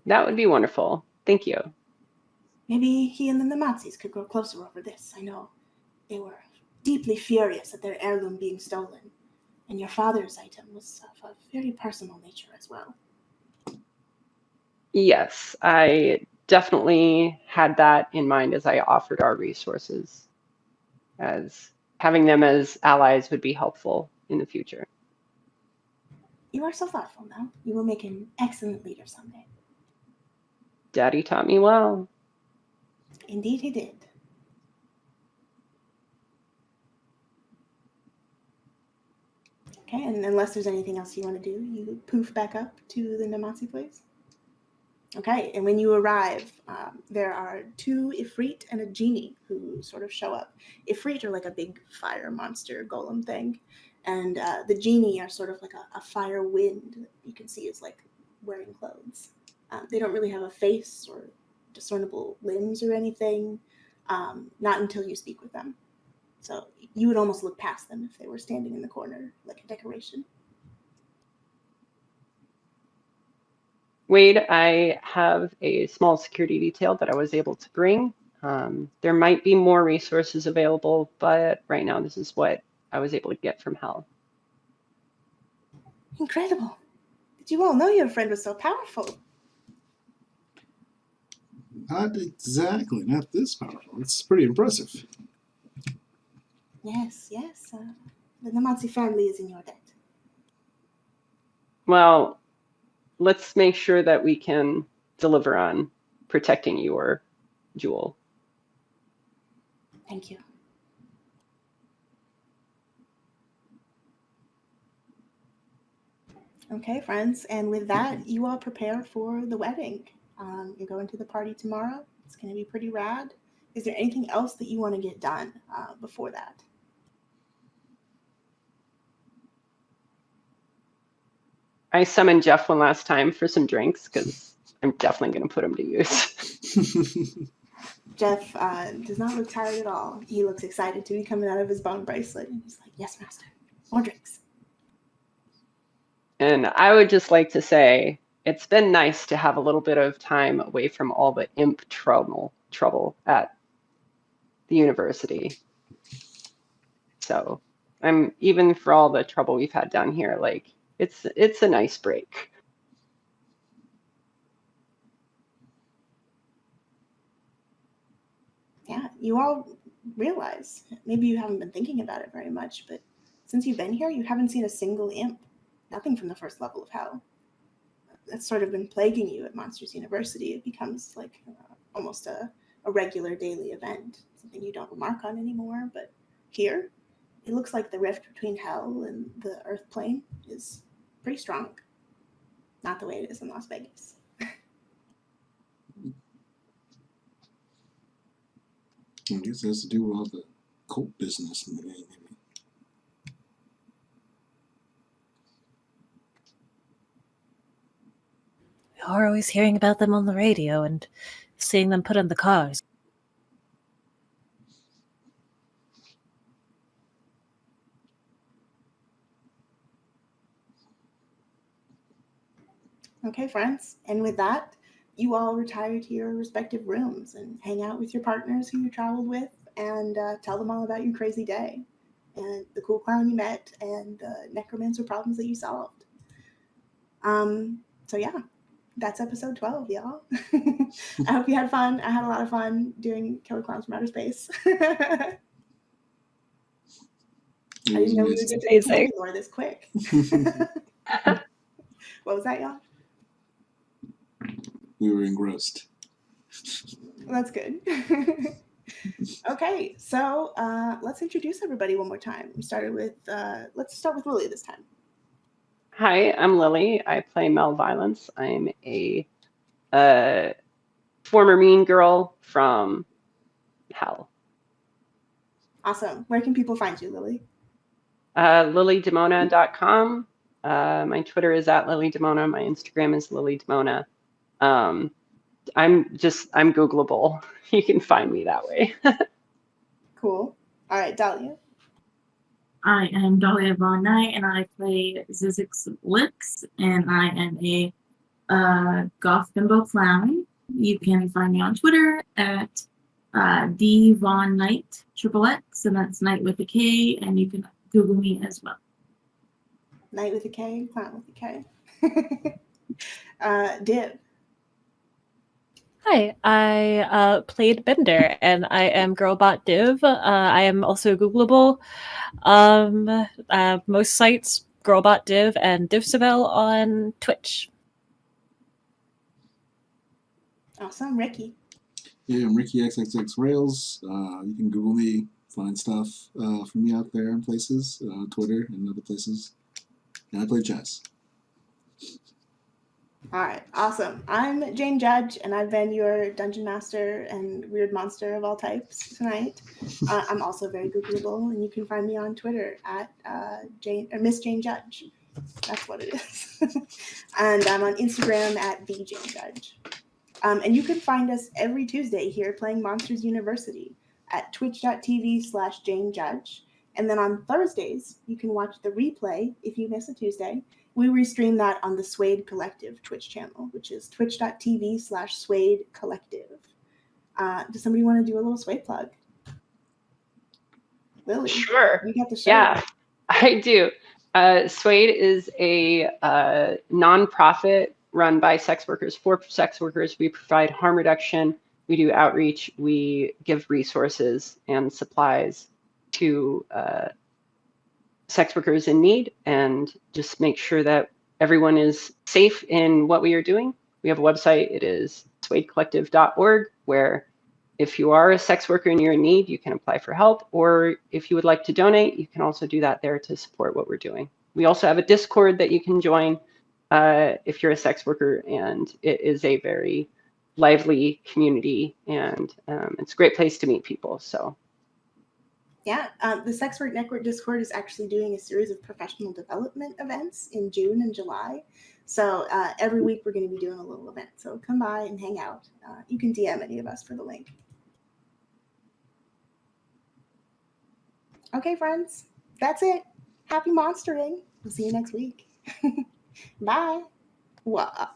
E: That would be wonderful. Thank you.
A: Maybe he and the Namatsis could grow closer over this. I know they were deeply furious at their heirloom being stolen, and your father's item was of a very personal nature as well.
E: Yes, I definitely had that in mind as I offered our resources, as having them as allies would be helpful in the future.
A: You are so thoughtful, Mel. You will make an excellent leader someday.
E: Daddy taught me well.
A: Indeed he did. Okay, and unless there's anything else you want to do, you poof back up to the Namatsi place. Okay, and when you arrive, there are 2 Ifrit and a genie who sort of show up. Ifrit are like a big fire monster golem thing, and the genie are sort of like a fire wind that you can see is like wearing clothes. They don't really have a face or discernible limbs or anything, not until you speak with them. So you would almost look past them if they were standing in the corner like a decoration.
E: Wade, I have a small security detail that I was able to bring. There might be more resources available, but right now this is what I was able to get from Hell.
A: Incredible. Did you all know your friend was so powerful?
B: Not exactly, not this powerful. It's pretty impressive.
A: Yes. The Namatsi family is in your debt.
E: Well, let's make sure that we can deliver on protecting your jewel.
A: Thank you. Okay, friends, and with that, you all prepare for the wedding. You're going to the party tomorrow. It's going to be pretty rad. Is there anything else that you want to get done before that?
E: I summoned Jeff one last time for some drinks because I'm definitely going to put him to use.
A: Jeff does not look tired at all. He looks excited to be coming out of his bone bracelet. And he's like, yes, master. More drinks.
E: And I would just like to say it's been nice to have a little bit of time away from all the imp trouble at the university. So I'm even for all the trouble we've had down here, like it's a nice break.
A: Yeah, you all realize, maybe you haven't been thinking about it very much, but since you've been here, you haven't seen a single imp. Nothing from the first level of hell. That's sort of been plaguing you at Monsters University. It becomes like almost a regular daily event, something you don't remark on anymore. But here, it looks like the rift between hell and the earth plane is pretty strong. Not the way it is in Las Vegas.
B: I guess it has to do with all the cult business, maybe.
C: We are always hearing about them on the radio and seeing them put in the cars.
A: Okay, friends. And with that, you all retire to your respective rooms and hang out with your partners who you traveled with and tell them all about your crazy day and the cool clown you met and the necromancer problems that you solved. So yeah, that's episode 12, y'all. I hope you had fun. I had a lot of fun doing Killer Clowns from Outer Space. I didn't know we would get to
C: Amazing.
A: lore this quick. What was that, y'all?
B: We were engrossed.
A: That's good. Okay, so let's introduce everybody one more time. We started with, let's start with Lilly this time.
E: Hi, I'm Lilly. I play Mel Violence. I'm a former mean girl from hell.
A: Awesome. Where can people find you, Lilly?
E: LillyDemona.com. My Twitter is @LillyDemona. My Instagram is LillyDemona. I'm Googleable. You can find me that way.
A: Cool. All right, Dahlia.
D: I am Dahlia Von Knight, and I play Zizix Lix, and I am a goth bimbo clown. You can find me on Twitter at D Von Knight XXX, and that's Knight with a K, and you can Google me as well.
A: Knight with a K, clown with a K. Div.
C: Hi, I played Bender, and I am Girlbot Div. I am also Googleable. Most sites, Girlbot Div and Divsabel on Twitch.
A: Awesome. Ricky.
B: Yeah, I'm RickyxxRails. You can Google me, find stuff from me out there in places, Twitter and other places. And I play chess.
A: All right, awesome. I'm Jane Judge, and I've been your dungeon master and weird monster of all types tonight. I'm also very Googleable, and you can find me on Twitter at Miss Jane Judge. That's what it is. And I'm on Instagram at the Jane Judge. And you can find us every Tuesday here playing Monsters University at twitch.tv/Jane Judge. And then on Thursdays, you can watch the replay if you miss a Tuesday. We restream that on the Suede Collective Twitch channel, which is twitch.tv/Suede Collective. Does somebody want to do a little Suede plug? Lilly.
E: Sure.
A: You got the show.
E: Yeah, I do. Suede is a nonprofit run by sex workers, for sex workers. We provide harm reduction. We do outreach. We give resources and supplies to sex workers in need, and just make sure that everyone is safe in what we are doing. We have a website. It is suedecollective.org, where if you are a sex worker and you're in need, you can apply for help, or if you would like to donate, you can also do that there to support what we're doing. We also have a Discord that you can join if you're a sex worker, and it is a very lively community, and it's a great place to meet people. So
A: Yeah, the Sex Work Network Discord is actually doing a series of professional development events in June and July. So every week we're going to be doing a little event. So come by and hang out. You can DM any of us for the link. Okay, friends, that's it. Happy monstering. We'll see you next week. Bye. Wah.